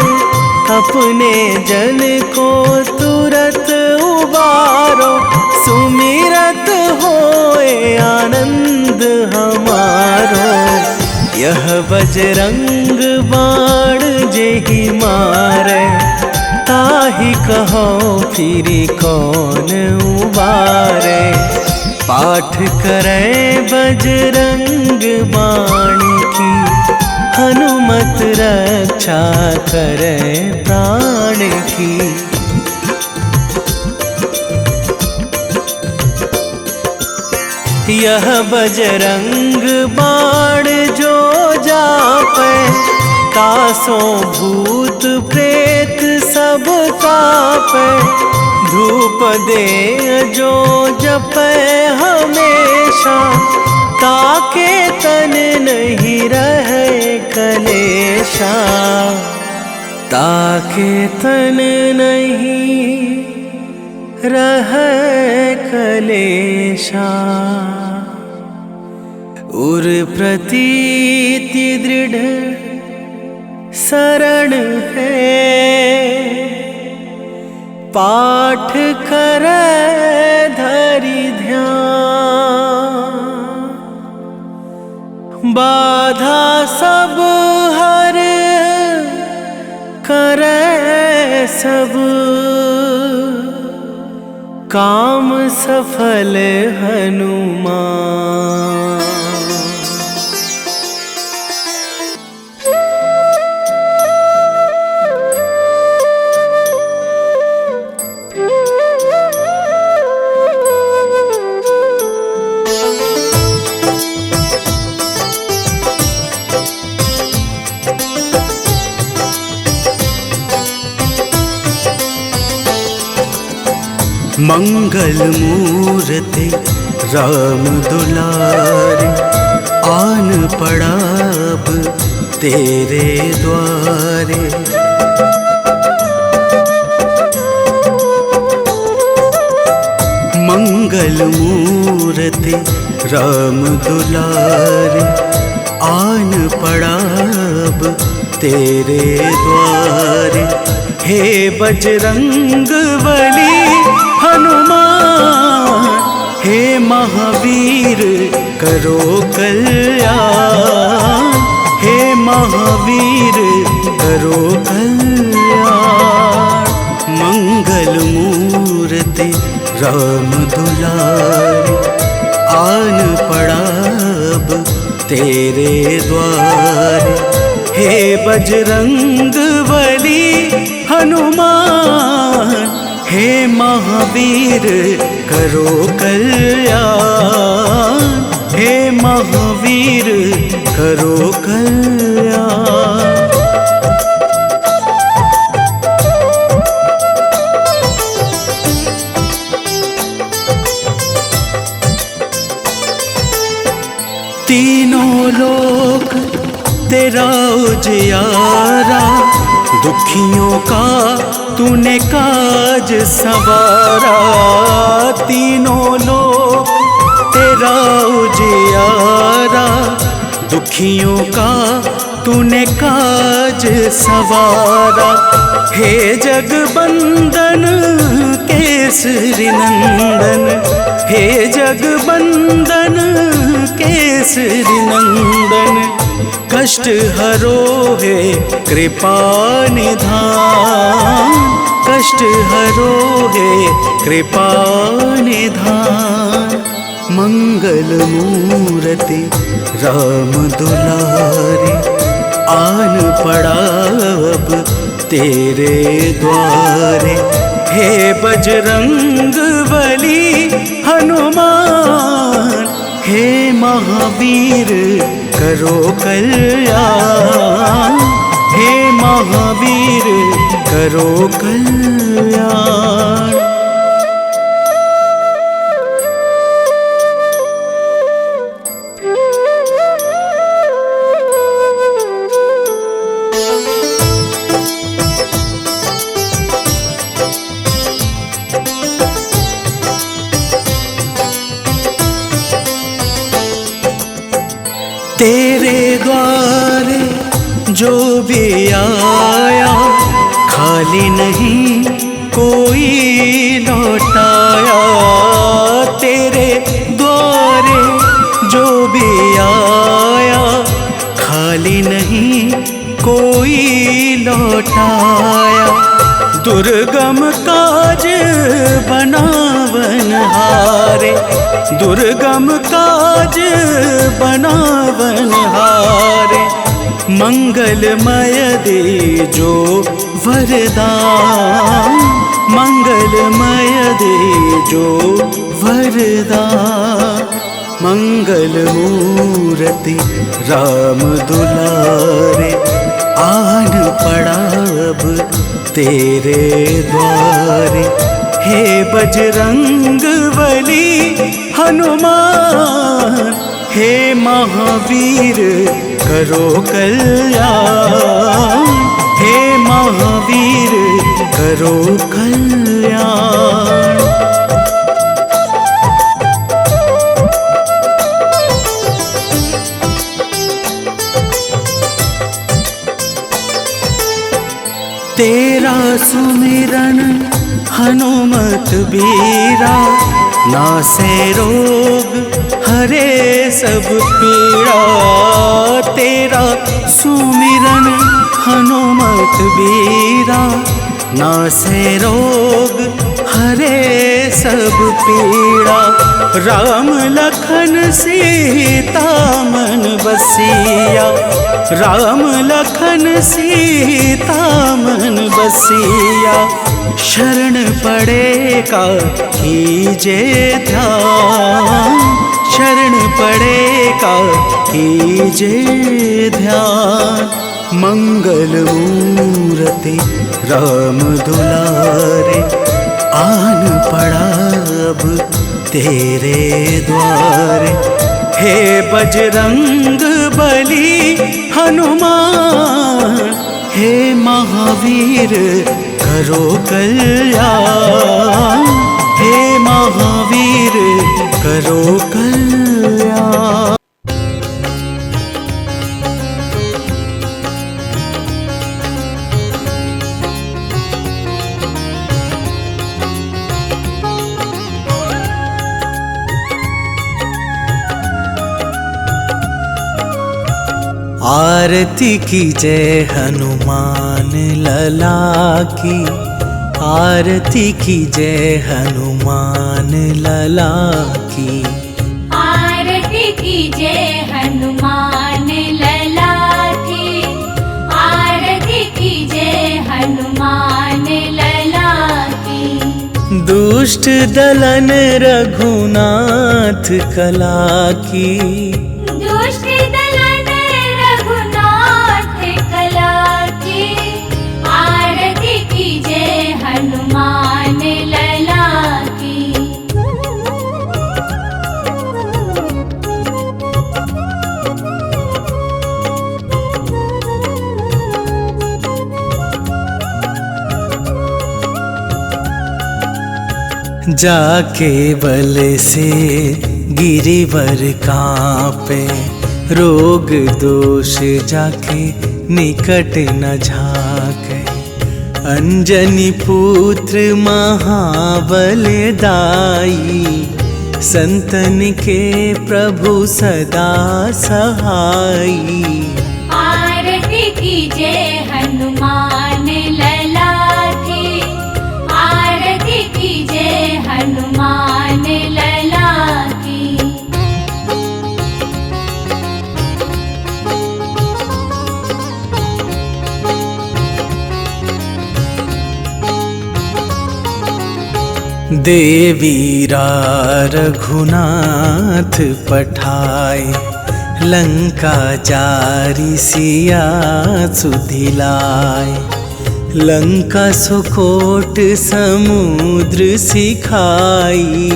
[SPEAKER 1] अपने जन को तुरत उबारो, सुमिरत होए आनंद हमारो। यह बजरंग बाण जेहि मारे, ताहि कहो फिरी कौन उबारे। पाठ करें बजरंग बाण की, हनुमत रक्षा करें प्राण की। यह बजरंग बाण जो जापे, तासों भूत प्रेत सब कापे। धूप दे जो जपे हमेशा, ताके तन नहीं रहे कलेशा। ताके तन नहीं रहे कलेशा। उर प्रतीति दृढ़ शरण है, पाठ करे धरि ध्यान। बाधा सब हर करे सब, काम सफल हनुमान।
[SPEAKER 4] मंगल मूर्ति राम दुलारे, आन पड़ा अब तेरे द्वारे। मंगल मूर्ति राम दुलारे, आन पड़ा अब तेरे द्वारे। हे बजरंग बली हनुमान, हे महावीर करो कल्याण। हे महावीर करो कल्याण। मंगल मूर्ति राम दुलारे, आन पड़ा अब तेरे द्वारे। हे बजरंग बली हनुमान, हे महावीर करो कल्याण। हे महावीर करो कल्याण। तीनों लोक तेरा उजियारा, दुखियों का तूने काज संवारा। तीनों लोक तेरा उजियारा, दुखियों का तूने काज संवारा। हे जगबंदन केसरी नंदन, हे जगबंदन केसरी नंदन। कष्ट हरो है कृपा निधान, कष्ट हरो है कृपा निधान। मंगल मूर्ति राम दुलारे, आन पड़ा अब तेरे द्वारे। हे बजरंग बली हनुमान, हे महावीर करो कल्याण। हे महावीर करो कल्याण। तेरे द्वारे जो भी आया, खाली नहीं कोई लौटाया। तेरे द्वारे जो भी आया, खाली नहीं कोई लौटाया। दुर्गम काज बनावन हारे, दुर्गम काज बनावन हारे। मंगलमय दे जो वरदान, मंगलमय दे जो वरदान। मंगल मूर्ति राम दुलारे, आन पड़ा अब तेरे द्वारे। हे बजरंग बली हनुमान, हे महावीर करो कल्याण। हे महावीर करो कल्याण। तेरा सुमिरन हनुमत बीरा, नासे रोग हरे सब पीड़ा। तेरा सुमिरन हनुमत बीरा, नासे रोग हरे सब पीड़ा। राम लखन सीता मन बसिया, राम लखन सीता मन बसिया। शरण पड़ेगा कीजे ध्यान, शरण पड़ेगा कीजे ध्यान। मंगल मूर्ति राम दुलारे, आन पड़ा अब तेरे द्वारे। हे बजरंग बली हनुमान, हे महावीर करो कल्याण, हे महावीर करो कल्याण।
[SPEAKER 1] आरती की जय हनुमान लला की, आरती की जय हनुमान लला की।
[SPEAKER 5] आरती की जय हनुमान लला की, आरती की जय हनुमान लला की।
[SPEAKER 1] दुष्ट दलन रघुनाथ कला की,
[SPEAKER 5] दुष्ट दलन रघुनाथ कला की। आरती की जय हनुमान लला की।
[SPEAKER 1] जाके बल से गिरिवर कांपे, रोग दोष जाके निकट न झाके। अंजनी पुत्र महाबलदाई, संतन के प्रभु सदा सहाई।
[SPEAKER 5] आरती की जय हनुमान लला की, आरती की जय हनुमान लला की।
[SPEAKER 1] देवीरा रघुनाथ पठाए, लंका जारी सिया सुधिलाए। लंका सुकोट समुद्र सिखाई,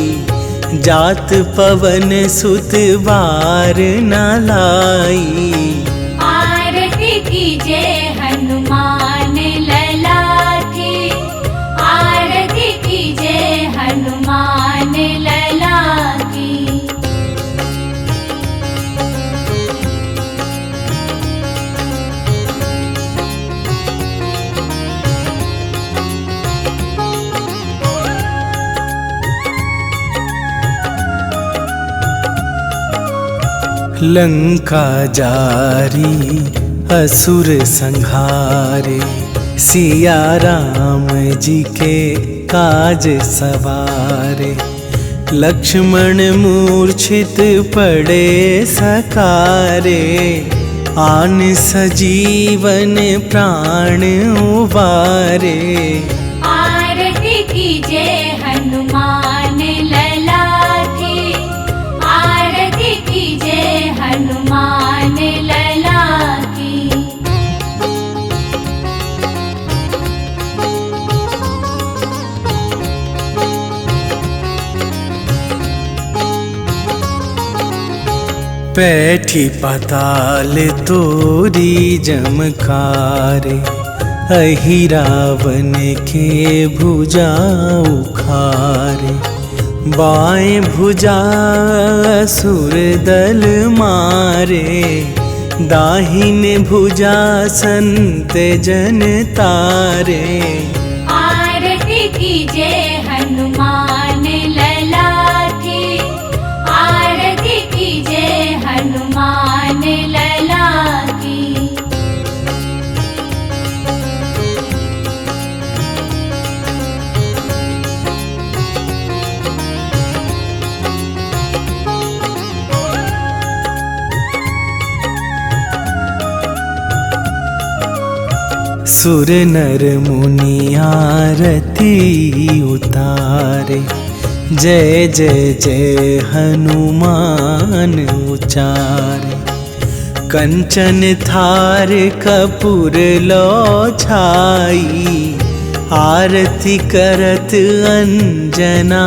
[SPEAKER 1] जात पवन सुत बार न लाई।
[SPEAKER 5] आरती की जय हनुमान लला की, आरती की जय हनुमान लला की।
[SPEAKER 1] लंका जारी असुर संहारे, सिया राम जी के काज सवारे। लक्ष्मण मूर्छित पड़े सकारे, आन सजीवन प्राण उबारे।
[SPEAKER 5] आरती की जय हनुमान लला की, आरती की जय हनुमान लला की।
[SPEAKER 1] पैठी पाताल तोरी जमकारे, अहि रावण के भुजा उखारे। बाएं भुजा असुर दल मारे, दाहिने भुजा संत जन तारे।
[SPEAKER 5] आरती की जय हनुमान लला की, आरती की जय हनुमान लला की।
[SPEAKER 1] सुर नर मुनि आरती उतारे, जय जय जय हनुमान उचारे। कंचन थार कपूर लो छाई, आरती करत अंजना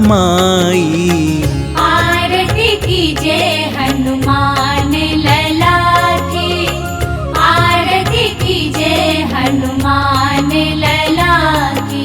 [SPEAKER 1] माई।
[SPEAKER 6] आरती कीजे हनुमान लला की, आरती कीजे हनुमान लला की।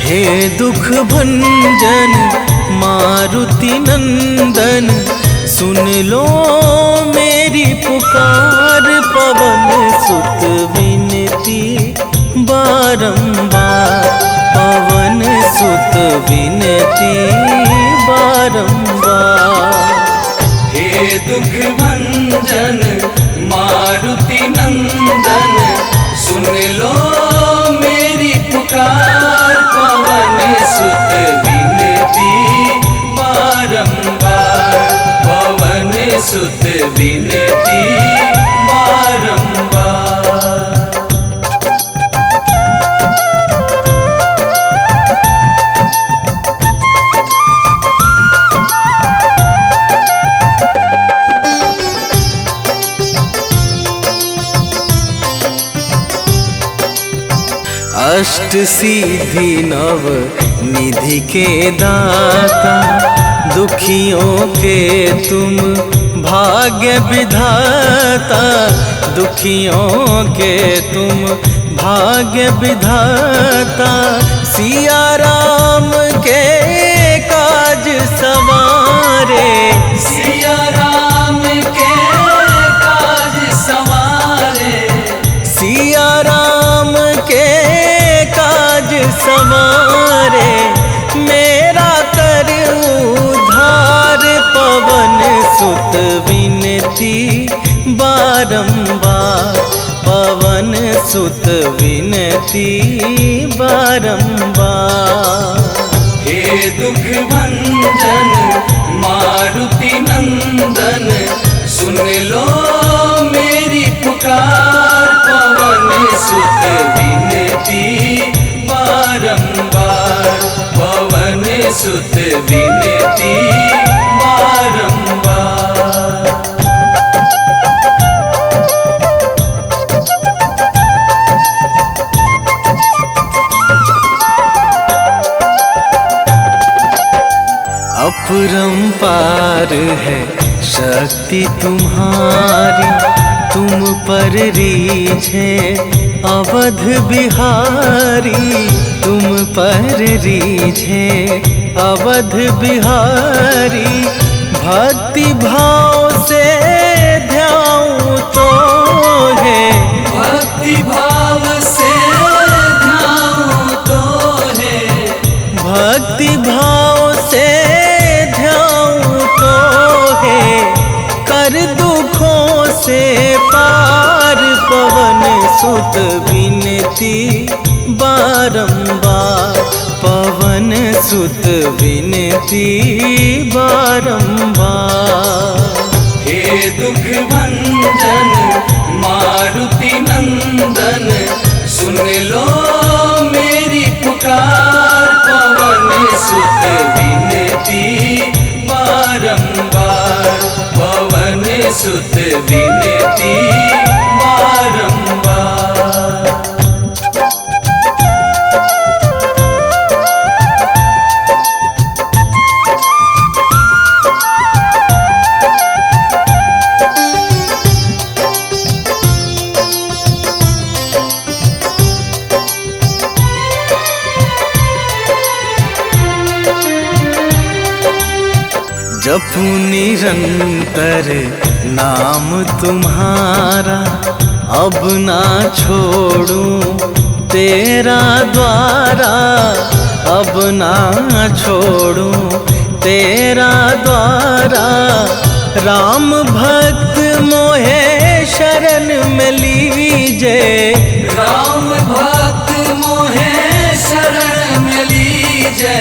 [SPEAKER 1] हे दुख भंजन मारुति नंदन, सुन लो मेरी पुकार। पवन सुत विनती बारंबार, पवन सुत विनती बारंबार।
[SPEAKER 2] हे दुख भंजन मारुति नंदन, सुन लो मेरी पुकार। पवन सुत विनती बारंबार, पवन सुत विनती बारंबार।
[SPEAKER 1] अष्ट सिद्धि नव निधि के दाता, दुखियों के तुम भाग्य विधाता। दुखियों के तुम भाग्य विधाता, सिया राम के काज सवारे।
[SPEAKER 2] सिया राम के काज सवारे,
[SPEAKER 1] सिया राम के काज सवारे। मेरा कर उद्धार, पवन सुत विनती बारंबार, पवन सुत विनती बारंबार।
[SPEAKER 2] हे दुख भंजन मारुति नंदन, सुन लो मेरी पुकार। पवन सुत विनती बारंबार, पवन सुत विनती बारंबार।
[SPEAKER 1] अपरंपार है शक्ति तुम्हारी, तुम पर रीझे अवध बिहारी। तुम पर रीझे अवध बिहारी, भक्ति भाव से ध्याऊं तो है।
[SPEAKER 2] भक्ति भाव से ध्याऊं तो है,
[SPEAKER 1] भक्ति भाव से ध्याऊं तो है। कर दुखों से पार, पवन सुत विनती बारंबार, पवन सुत विनती बारंबार।
[SPEAKER 2] हे दुख भंजन मारुति नंदन, सुन लो मेरी पुकार। पवन सुत विनती बारंबार, पवन सुत विनती बारंबार।
[SPEAKER 1] जपू निरंतर नाम तुम्हारा, अब ना छोड़ूं तेरा द्वारा अब ना छोड़ूं, तेरा द्वारा। राम भक्त मोहे शरण में लीजे,
[SPEAKER 2] राम भक्त मोहे शरण में लीजे,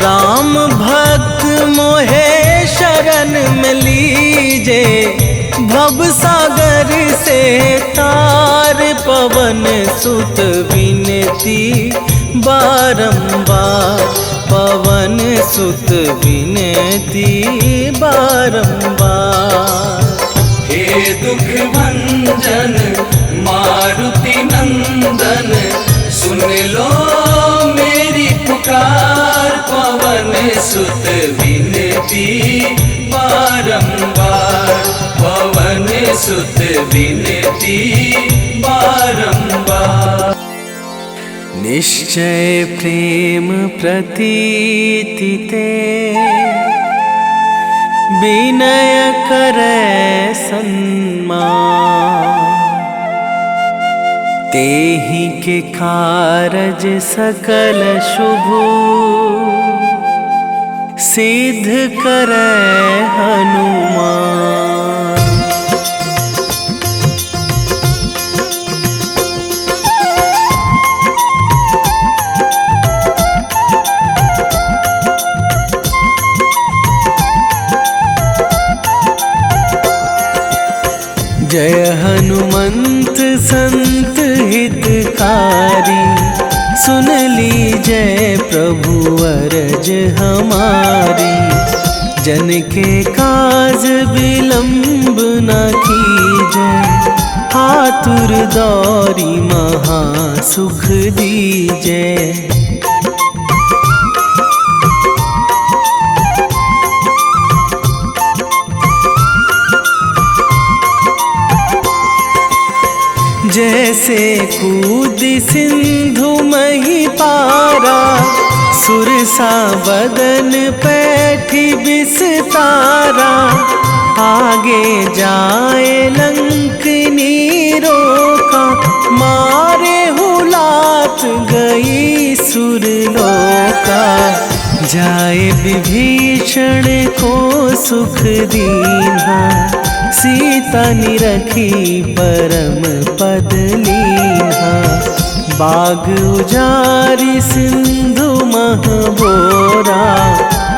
[SPEAKER 1] राम भक्त मोहे शरण में लीजे। भव सागर से तार पवन सुत विनती बारंबार, पवन सुत विनती बारंबार।
[SPEAKER 2] हे दुख भंजन मारुति नंदन, सुन लो मेरी पुकार, पवन सुत विनती बारंबार, पवन सुत विनती बारंबार।
[SPEAKER 1] निश्चय प्रेम प्रतीति ते, विनय करे सन्मान। तेहि के कारज सकल शुभ, सिद्ध करे हनुमान। जय हनुमंत संत हितकारी, सुन लीजय प्रभु अरज हमारी। जन के काज विलंब न कीजय, आतुर दौरी महा सुख दीजय। जैसे कूद सिंधु मही पारा, सुरसा बदन पैठी बिस्तारा। आगे जाए लंकनी रोका, मारे हुलात गई सुरलोका। जाए विभीषण को सुख दीन्हा, सीता निरखी परम पद लीन्हा। बाग उजारि सिंधु महबोरा,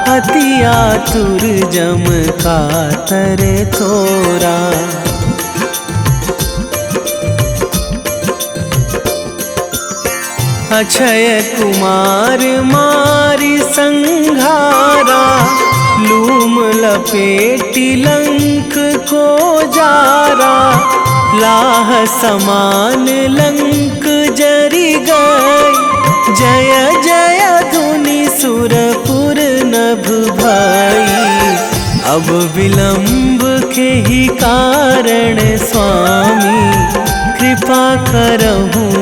[SPEAKER 1] अति आतुर जम कातर तोरा। अक्षय कुमार मारि संघारा, लूम लपेटी लंक को जारा। लाह समान लंक जरि गई, जय जय धुनि सुरपुर नभ भई। अब विलंब के ही कारण स्वामी, कृपा करहूँ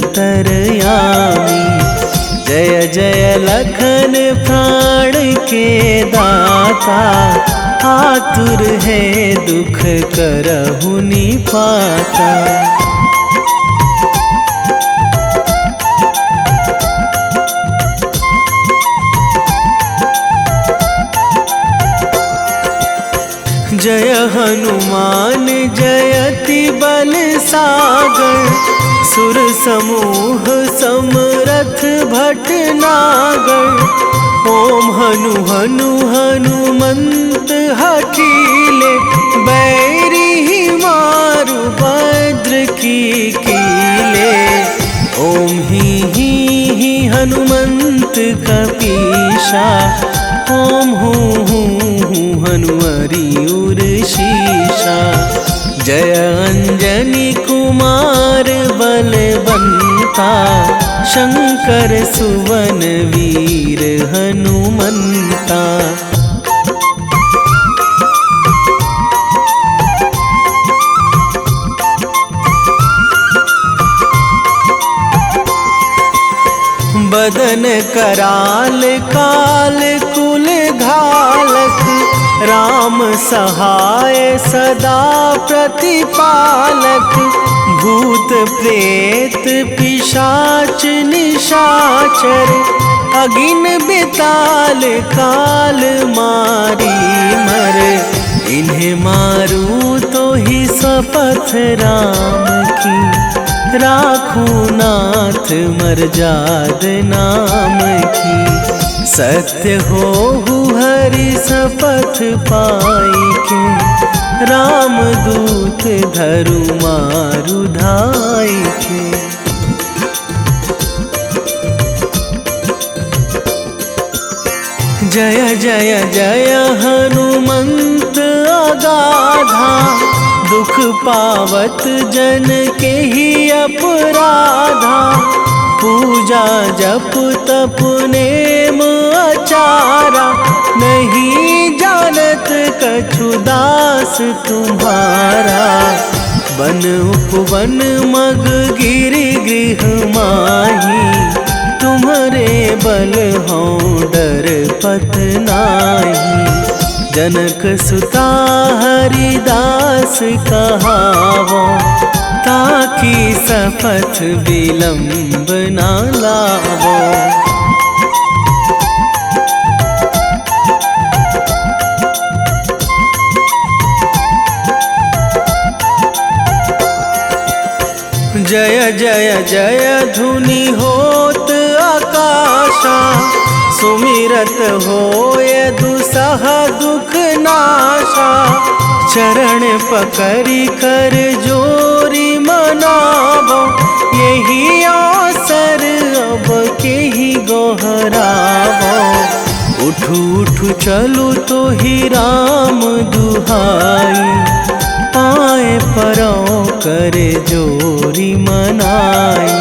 [SPEAKER 1] अंतरयामी। जय जय लखन प्राण के दाता, आतुर है दुख करहु निपाता। जय हनुमान जयति बल सागर, सुर समूह समरथ भटनागर। ओम हनु हनु हनुमंत हठीले, बैरी मारु भद्र की कीले। ओम ही हनुमंत कपीशा, ओम हूँ हनुमरि उर शीशा। जय अंजनी कुमार बलवंता, शंकर सुवन वीर हनुमंता। बदन कराल काल कुल घालक, राम सहाय सदा प्रतिपालक, भूत प्रेत पिशाच निशाचर, अगिन बिताल काल मारी मर, इन्हें मारूं तो ही शपथ राम की, राखूं नाथ मर्याद नाम की, सत्य हो हरि शपथ पाई के, राम दूत धरु मारु धाई के। जय जय जय हनुमंत अगाधा, दुख पावत जन के ही अपराधा, पूजा जप तप नेम आचारा, नहीं जानत कछु दास तुम्हारा, वन उपवन मग गिरि गृह माही, तुम्हारे बल हो डर पत नाही, जनक सुता हरिदास कहावो, ताकि शपथ विलंब ना लावो। जय जय जय धुनि होत आकाशा, सुमिरत होय दुसह दुख नाशा, चरण पकड़ी कर जोरी मनावो, यही अवसर अब के ही गोहरावो, उठू उठू चलू तो ही राम दुहाई, पाए परो करे जोरी मनाई,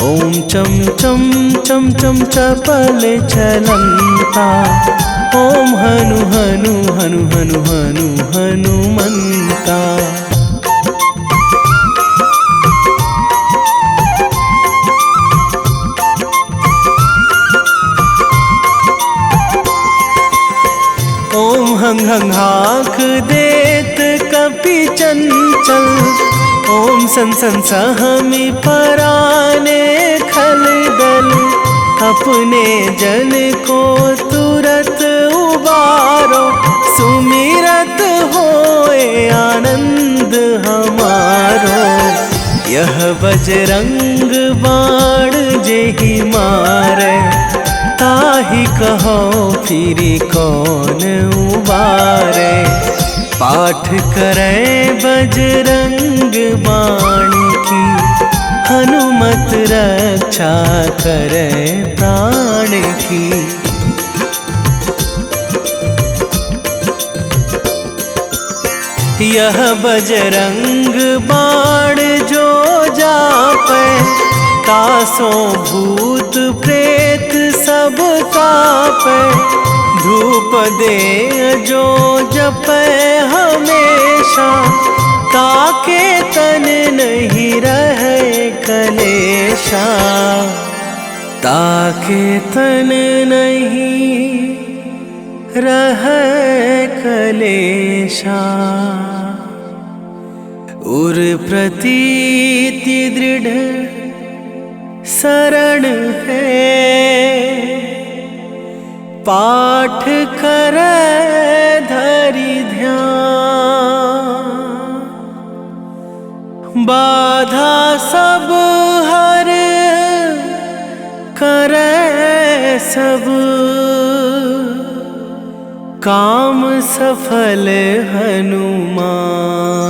[SPEAKER 1] ओम चम चम चम चम चपल चलंता, ओम हनु हनु हनु हनु हनु हनुमंता। ओम हंग हंग हाक देत कपि चंचल, ओम सन सन सहमी पराने खल दल, अपने जन को तुरत उबारो, सुमिरत होए आनंद हमारो, यह बजरंग बाण जेहि मारे, ताहि कहो फिरी कौन उबारे, पाठ करें बजरंग बाण की, हनुमत रक्षा करें प्राण की। यह बजरंग बाण जो जापे, तासों भूत प्रेत सब कापे, धूप दे जो जपे हमेशा, ताके तन नहीं रहे कलेशा, ताके तन नहीं रहे कलेशा। उर प्रतीति दृढ़ शरण है, पाठ करे धरि ध्यान, बाधा सब हर करे सब, काम सफल हनुमान।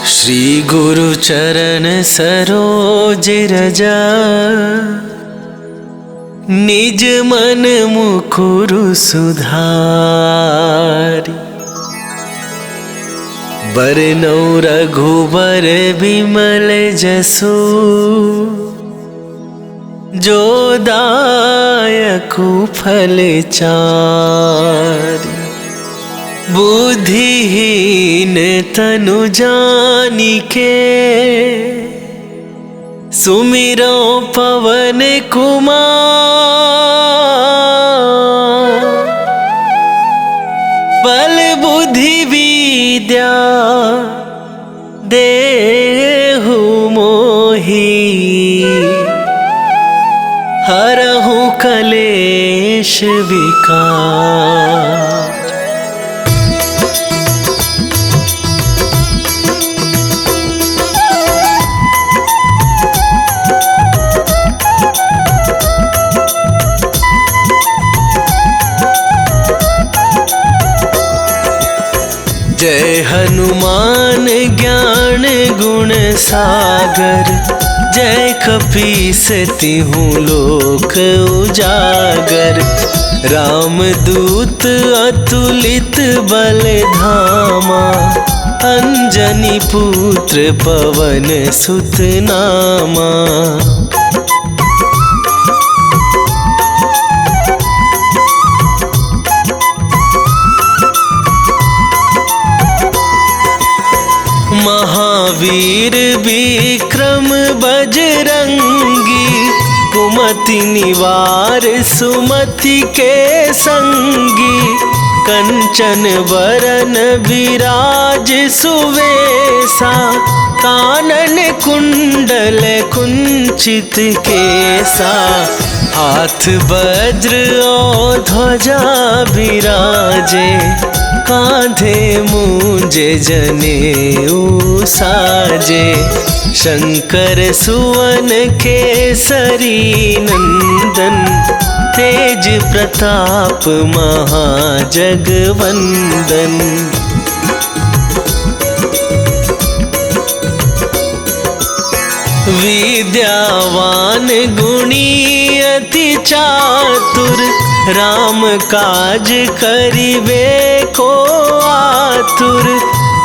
[SPEAKER 1] श्री गुरु चरण सरोज रजा, निज मन मुकुरु सुधारि, बरनौ रघुबर बिमल जसु जो दायकु फल चारि। बुद्धिहीन तनु जानिके सुमिरो पवन कुमार। बल बुद्धि विद्या देहु मोहि हरहु कलेश विकार। जय हनुमान ज्ञान गुण सागर। जय कपीस तिहुँ लोक उजागर। रामदूत अतुलित बल धामा। अंजनी पुत्र पवन सुत नामा। महावीर विक्रम बजरंगी। कुमति निवार सुमति के संगी। कंचन बरन विराज सुवेशा। कानन कुंडल कुंचित केसा। हाथ वज्र और ध्वजा विराजे। कांधे मूंजे जनेऊ साजे। शंकर सुवन केसरी नंदन। तेज प्रताप महाजगवंदन। विद्यावान गुणी अति चातुर। राम काज करिबे को आतुर।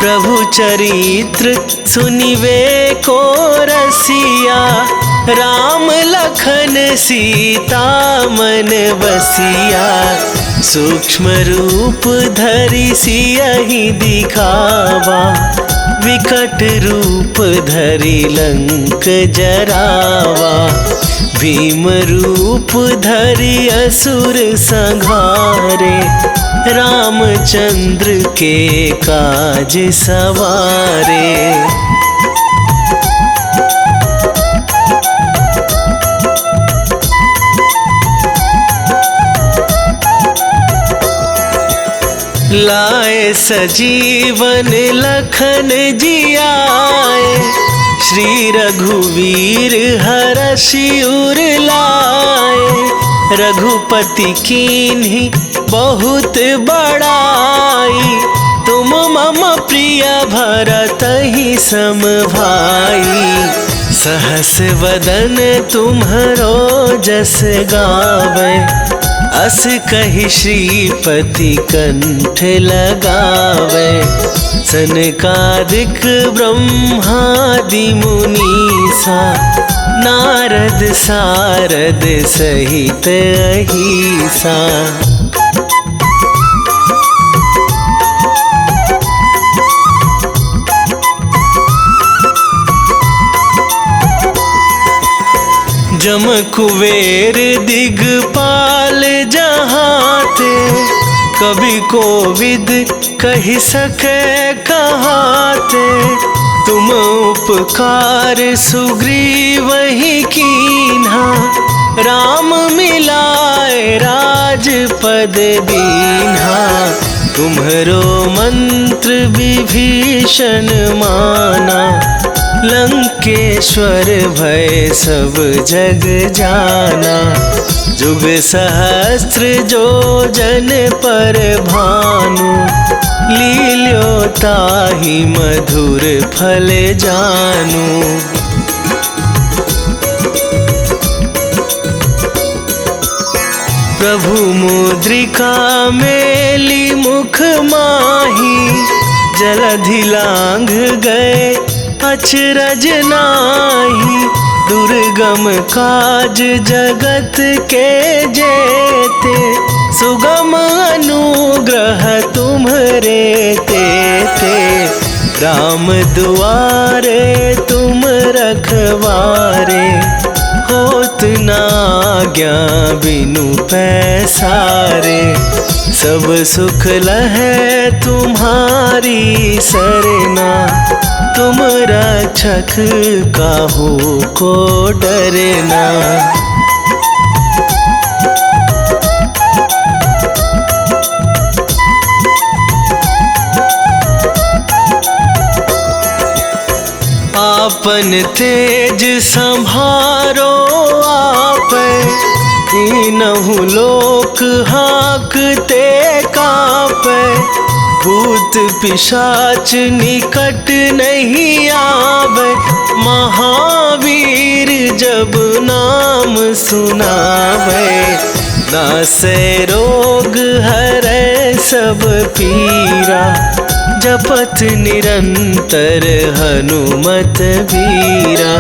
[SPEAKER 1] प्रभु चरित्र सुनिबे को रसिया। राम लखन सीता मन बसिया। सूक्ष्म रूप धरि सियहि दिखावा। विकट रूप धरि लंक जरावा। भीम रूप धरि असुर संहारे। रामचंद्र के काज सवारे। लाए सजीवन लखन जियाए। श्री रघुवीर हरषि उर लाए। रघुपति कीन्ही बहुत बड़ाई। तुम मम प्रिय भरतहि सम भाई। सहस वदन तुम्हरो जस गावे। अस कहि श्रीपति कंठ लगावे। सनकादिक ब्रह्मादि मुनीसा। नारद सारद सहित अहिसा। जम कुबेर दिगपाल जहाते। कभी कोविद कहि सके कहाते। तुम उपकार सुग्रीवहि कीन्हा। राम मिलाए राजपद दीन्हा। तुम्हरो मंत्र विभीषण माना। लंकेश्वर भय सब जग जाना। जुग सहस्त्र जो जन पर भानु। लील्यो ताहि मधुर फल जानु। प्रभु मुद्रिका मेली मुख माही। जलधि लांघ गए अचरज नाही, दुर्गम काज जगत के जेते, सुगम अनुग्रह तुम्हरे तेते। राम दुआरे तुम रखवारे, होत ना आज्ञा बिनु पैसारे। सब सुख लहै तुम्हारी सरना, तुम रक्षक काहू को डरना। आपन तेज संभारो आप, तीनहु लोक हाँकते कापै। भूत पिशाच निकट नहीं आवे, महावीर जब नाम सुनावे। नासै रोग हरै सब पीरा, जपत निरंतर हनुमत बीरा।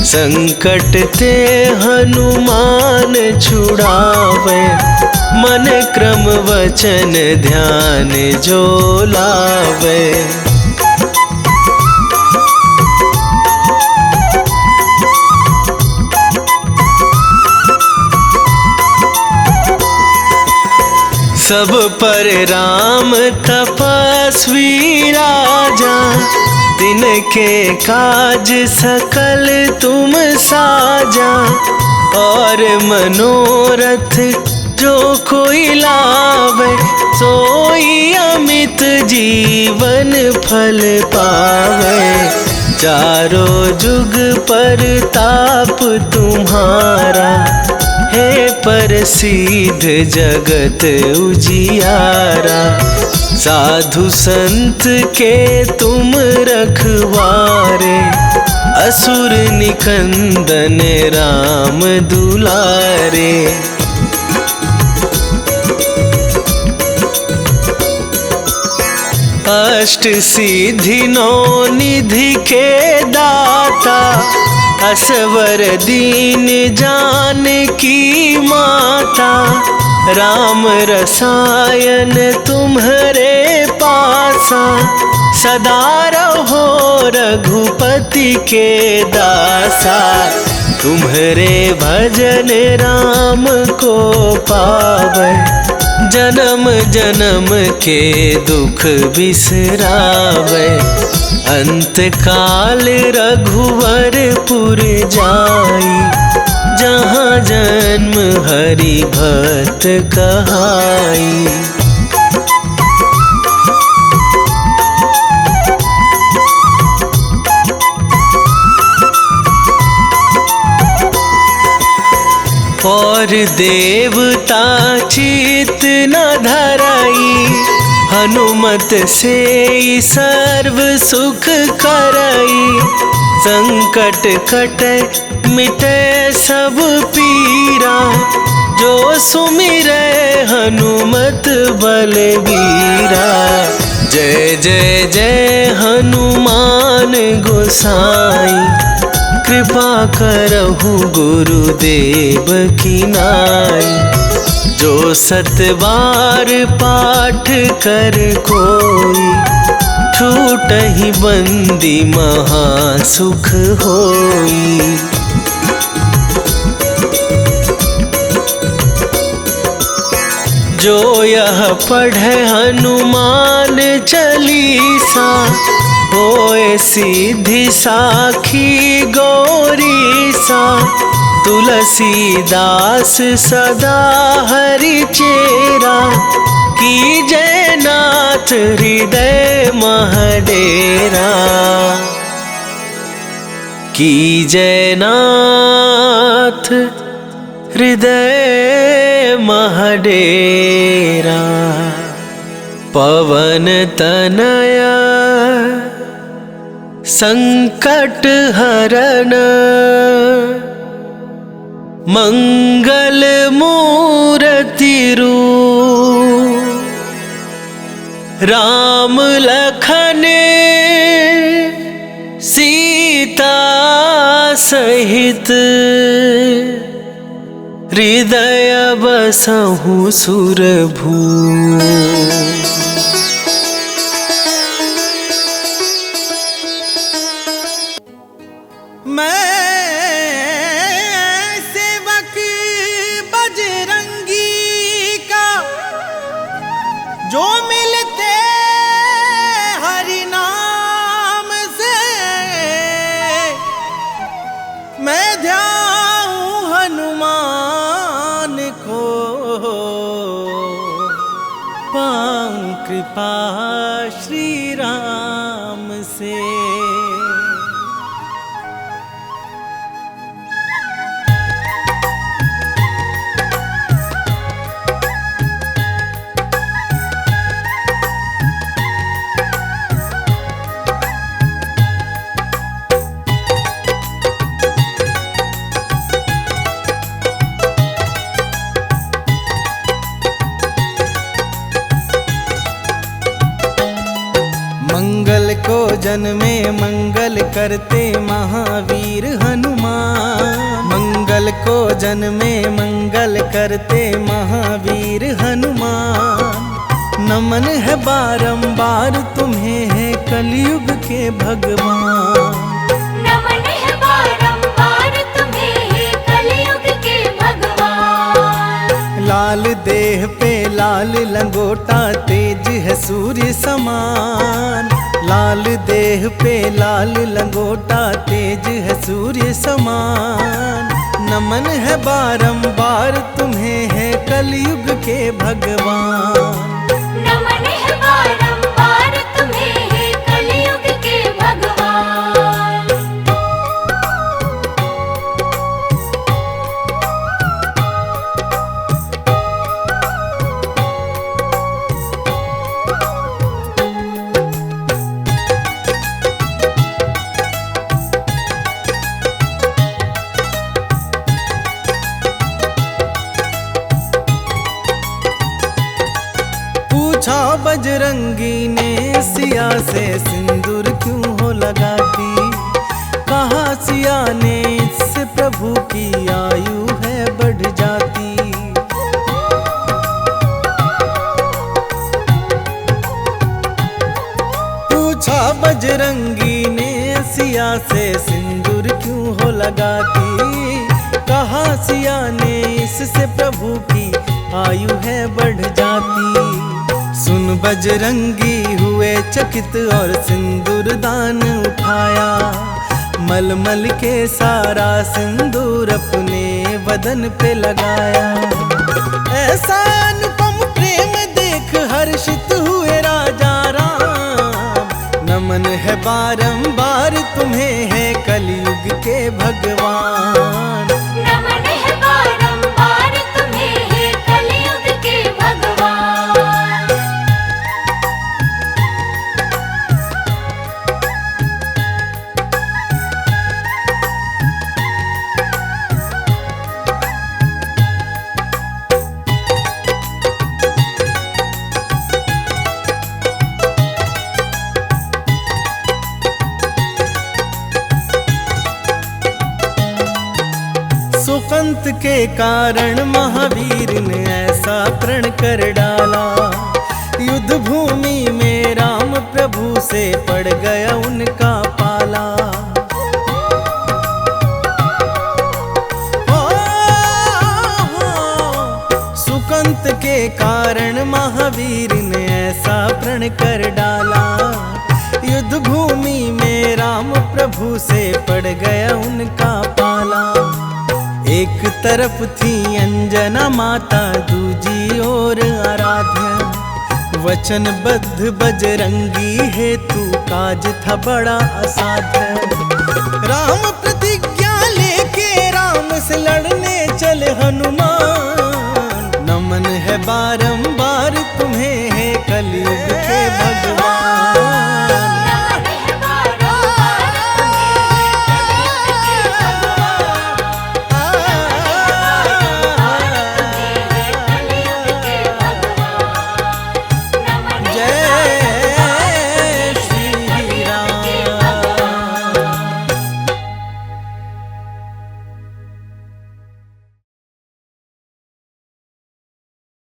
[SPEAKER 1] संकट ते हनुमान छुड़ावे, मन क्रम वचन ध्यान जो लावे। सब पर राम तपस्वी राजा, तिनके काज सकल तुम साजा। और मनोरथ जो कोई लावे, सोई अमित जीवन फल पावे। चारों जुग पर ताप तुम्हारा, हे प्रसिद्ध जगत उजियारा। साधु संत के तुम रखवारे, असुर निकंदन राम दुलारे। अष्ट सिद्धि नौ निधि के दाता, असवर दीन जानकी माता। राम रसायन तुम्हरे पासा, सदा रहो रघुपति के दासा। तुम्हरे भजन राम को पावै, जन्म जन्म के दुख बिसरावे। अंत काल रघुवरपुर जाई, जहाँ जन्म हरि भक्त कहाई। और देवता चित न धराई, हनुमत से सर्व सुख करई। संकट कटे मिटे सब पीरा, जो सुमिरै हनुमत बलबीरा। जय जय जय हनुमान गोसाई, कृपा करहु गुरुदेव की नाई। जो सत बार पाठ कर कोई, छूटहि बंदी महा सुख होई। जो यह पढ़े हनुमान चालीसा, होए सिद्धि साखी गौरीसा। तुलसीदास सदा हरि चेरा, कीजय नाथ हृदय महडेरा। कीजय नाथ हृदय महडेरा। पवन तनया संकट हरण, मंगल मूर्ति रूप। राम राम लखन सीता सहित हृदय बसहु सुरभू। मैं सेवक बजरंगी का जो मिलते हरि नाम से, मैं ध्याऊं हनुमान को पाऊं कृपा श्री राम से। मंगल को जन्मे मंगल करते महावीर हनुमान। मंगल को जन्मे मंगल करते महावीर हनुमान। नमन है बारंबार तुम्हें है कलयुग के भगवान।
[SPEAKER 6] नमन है बारंबार तुम्हें है कलयुग के भगवान।
[SPEAKER 1] लाल देह पे लाल लंगोटा तेज है सूर्य समान। लाल देह पे लाल लंगोटा तेज है सूर्य समान। नमन है बारंबार तुम्हें है कलयुग के भगवान।
[SPEAKER 6] नमन है बारंबार तुम्हें है कलयुग के भगवान।
[SPEAKER 1] पूछा बजरंगी ने सिया से सिंदूर क्यों हो लगाती। कहा सिया ने इससे प्रभु की आयु है बढ़ जाती। पूछा बजरंगी ने सिया से सिंदूर क्यों हो लगाती। कहा सिया ने इससे प्रभु की आयु है बढ़ जाती। सुन बजरंगी हुए चकित और सिंदूर दान उठाया। मलमल के सारा सिंदूर अपने बदन पे लगाया। ऐसा अनुपम प्रेम देख हर्षित हुए राजा राम। नमन है बारंबार तुम्हें है कलयुग के भगवान।
[SPEAKER 6] नमन है बारंबार तुम्हें है कलयुग के भगवान।
[SPEAKER 1] सुकंत के कारण महावीर ने ऐसा प्रण कर डाला। युद्ध भूमि में राम प्रभु से पड़ गया उनका पाला। सुकंत के कारण महावीर ने ऐसा प्रण कर डाला। युद्ध भूमि में राम प्रभु से पड़ गया उनका पाला। एक तरफ थी अंजना माता दूजी ओर आराध्या। वचनबद्ध बजरंगी हेतु काज था बड़ा असाध्य। राम प्रतिज्ञा लेके राम से लड़ने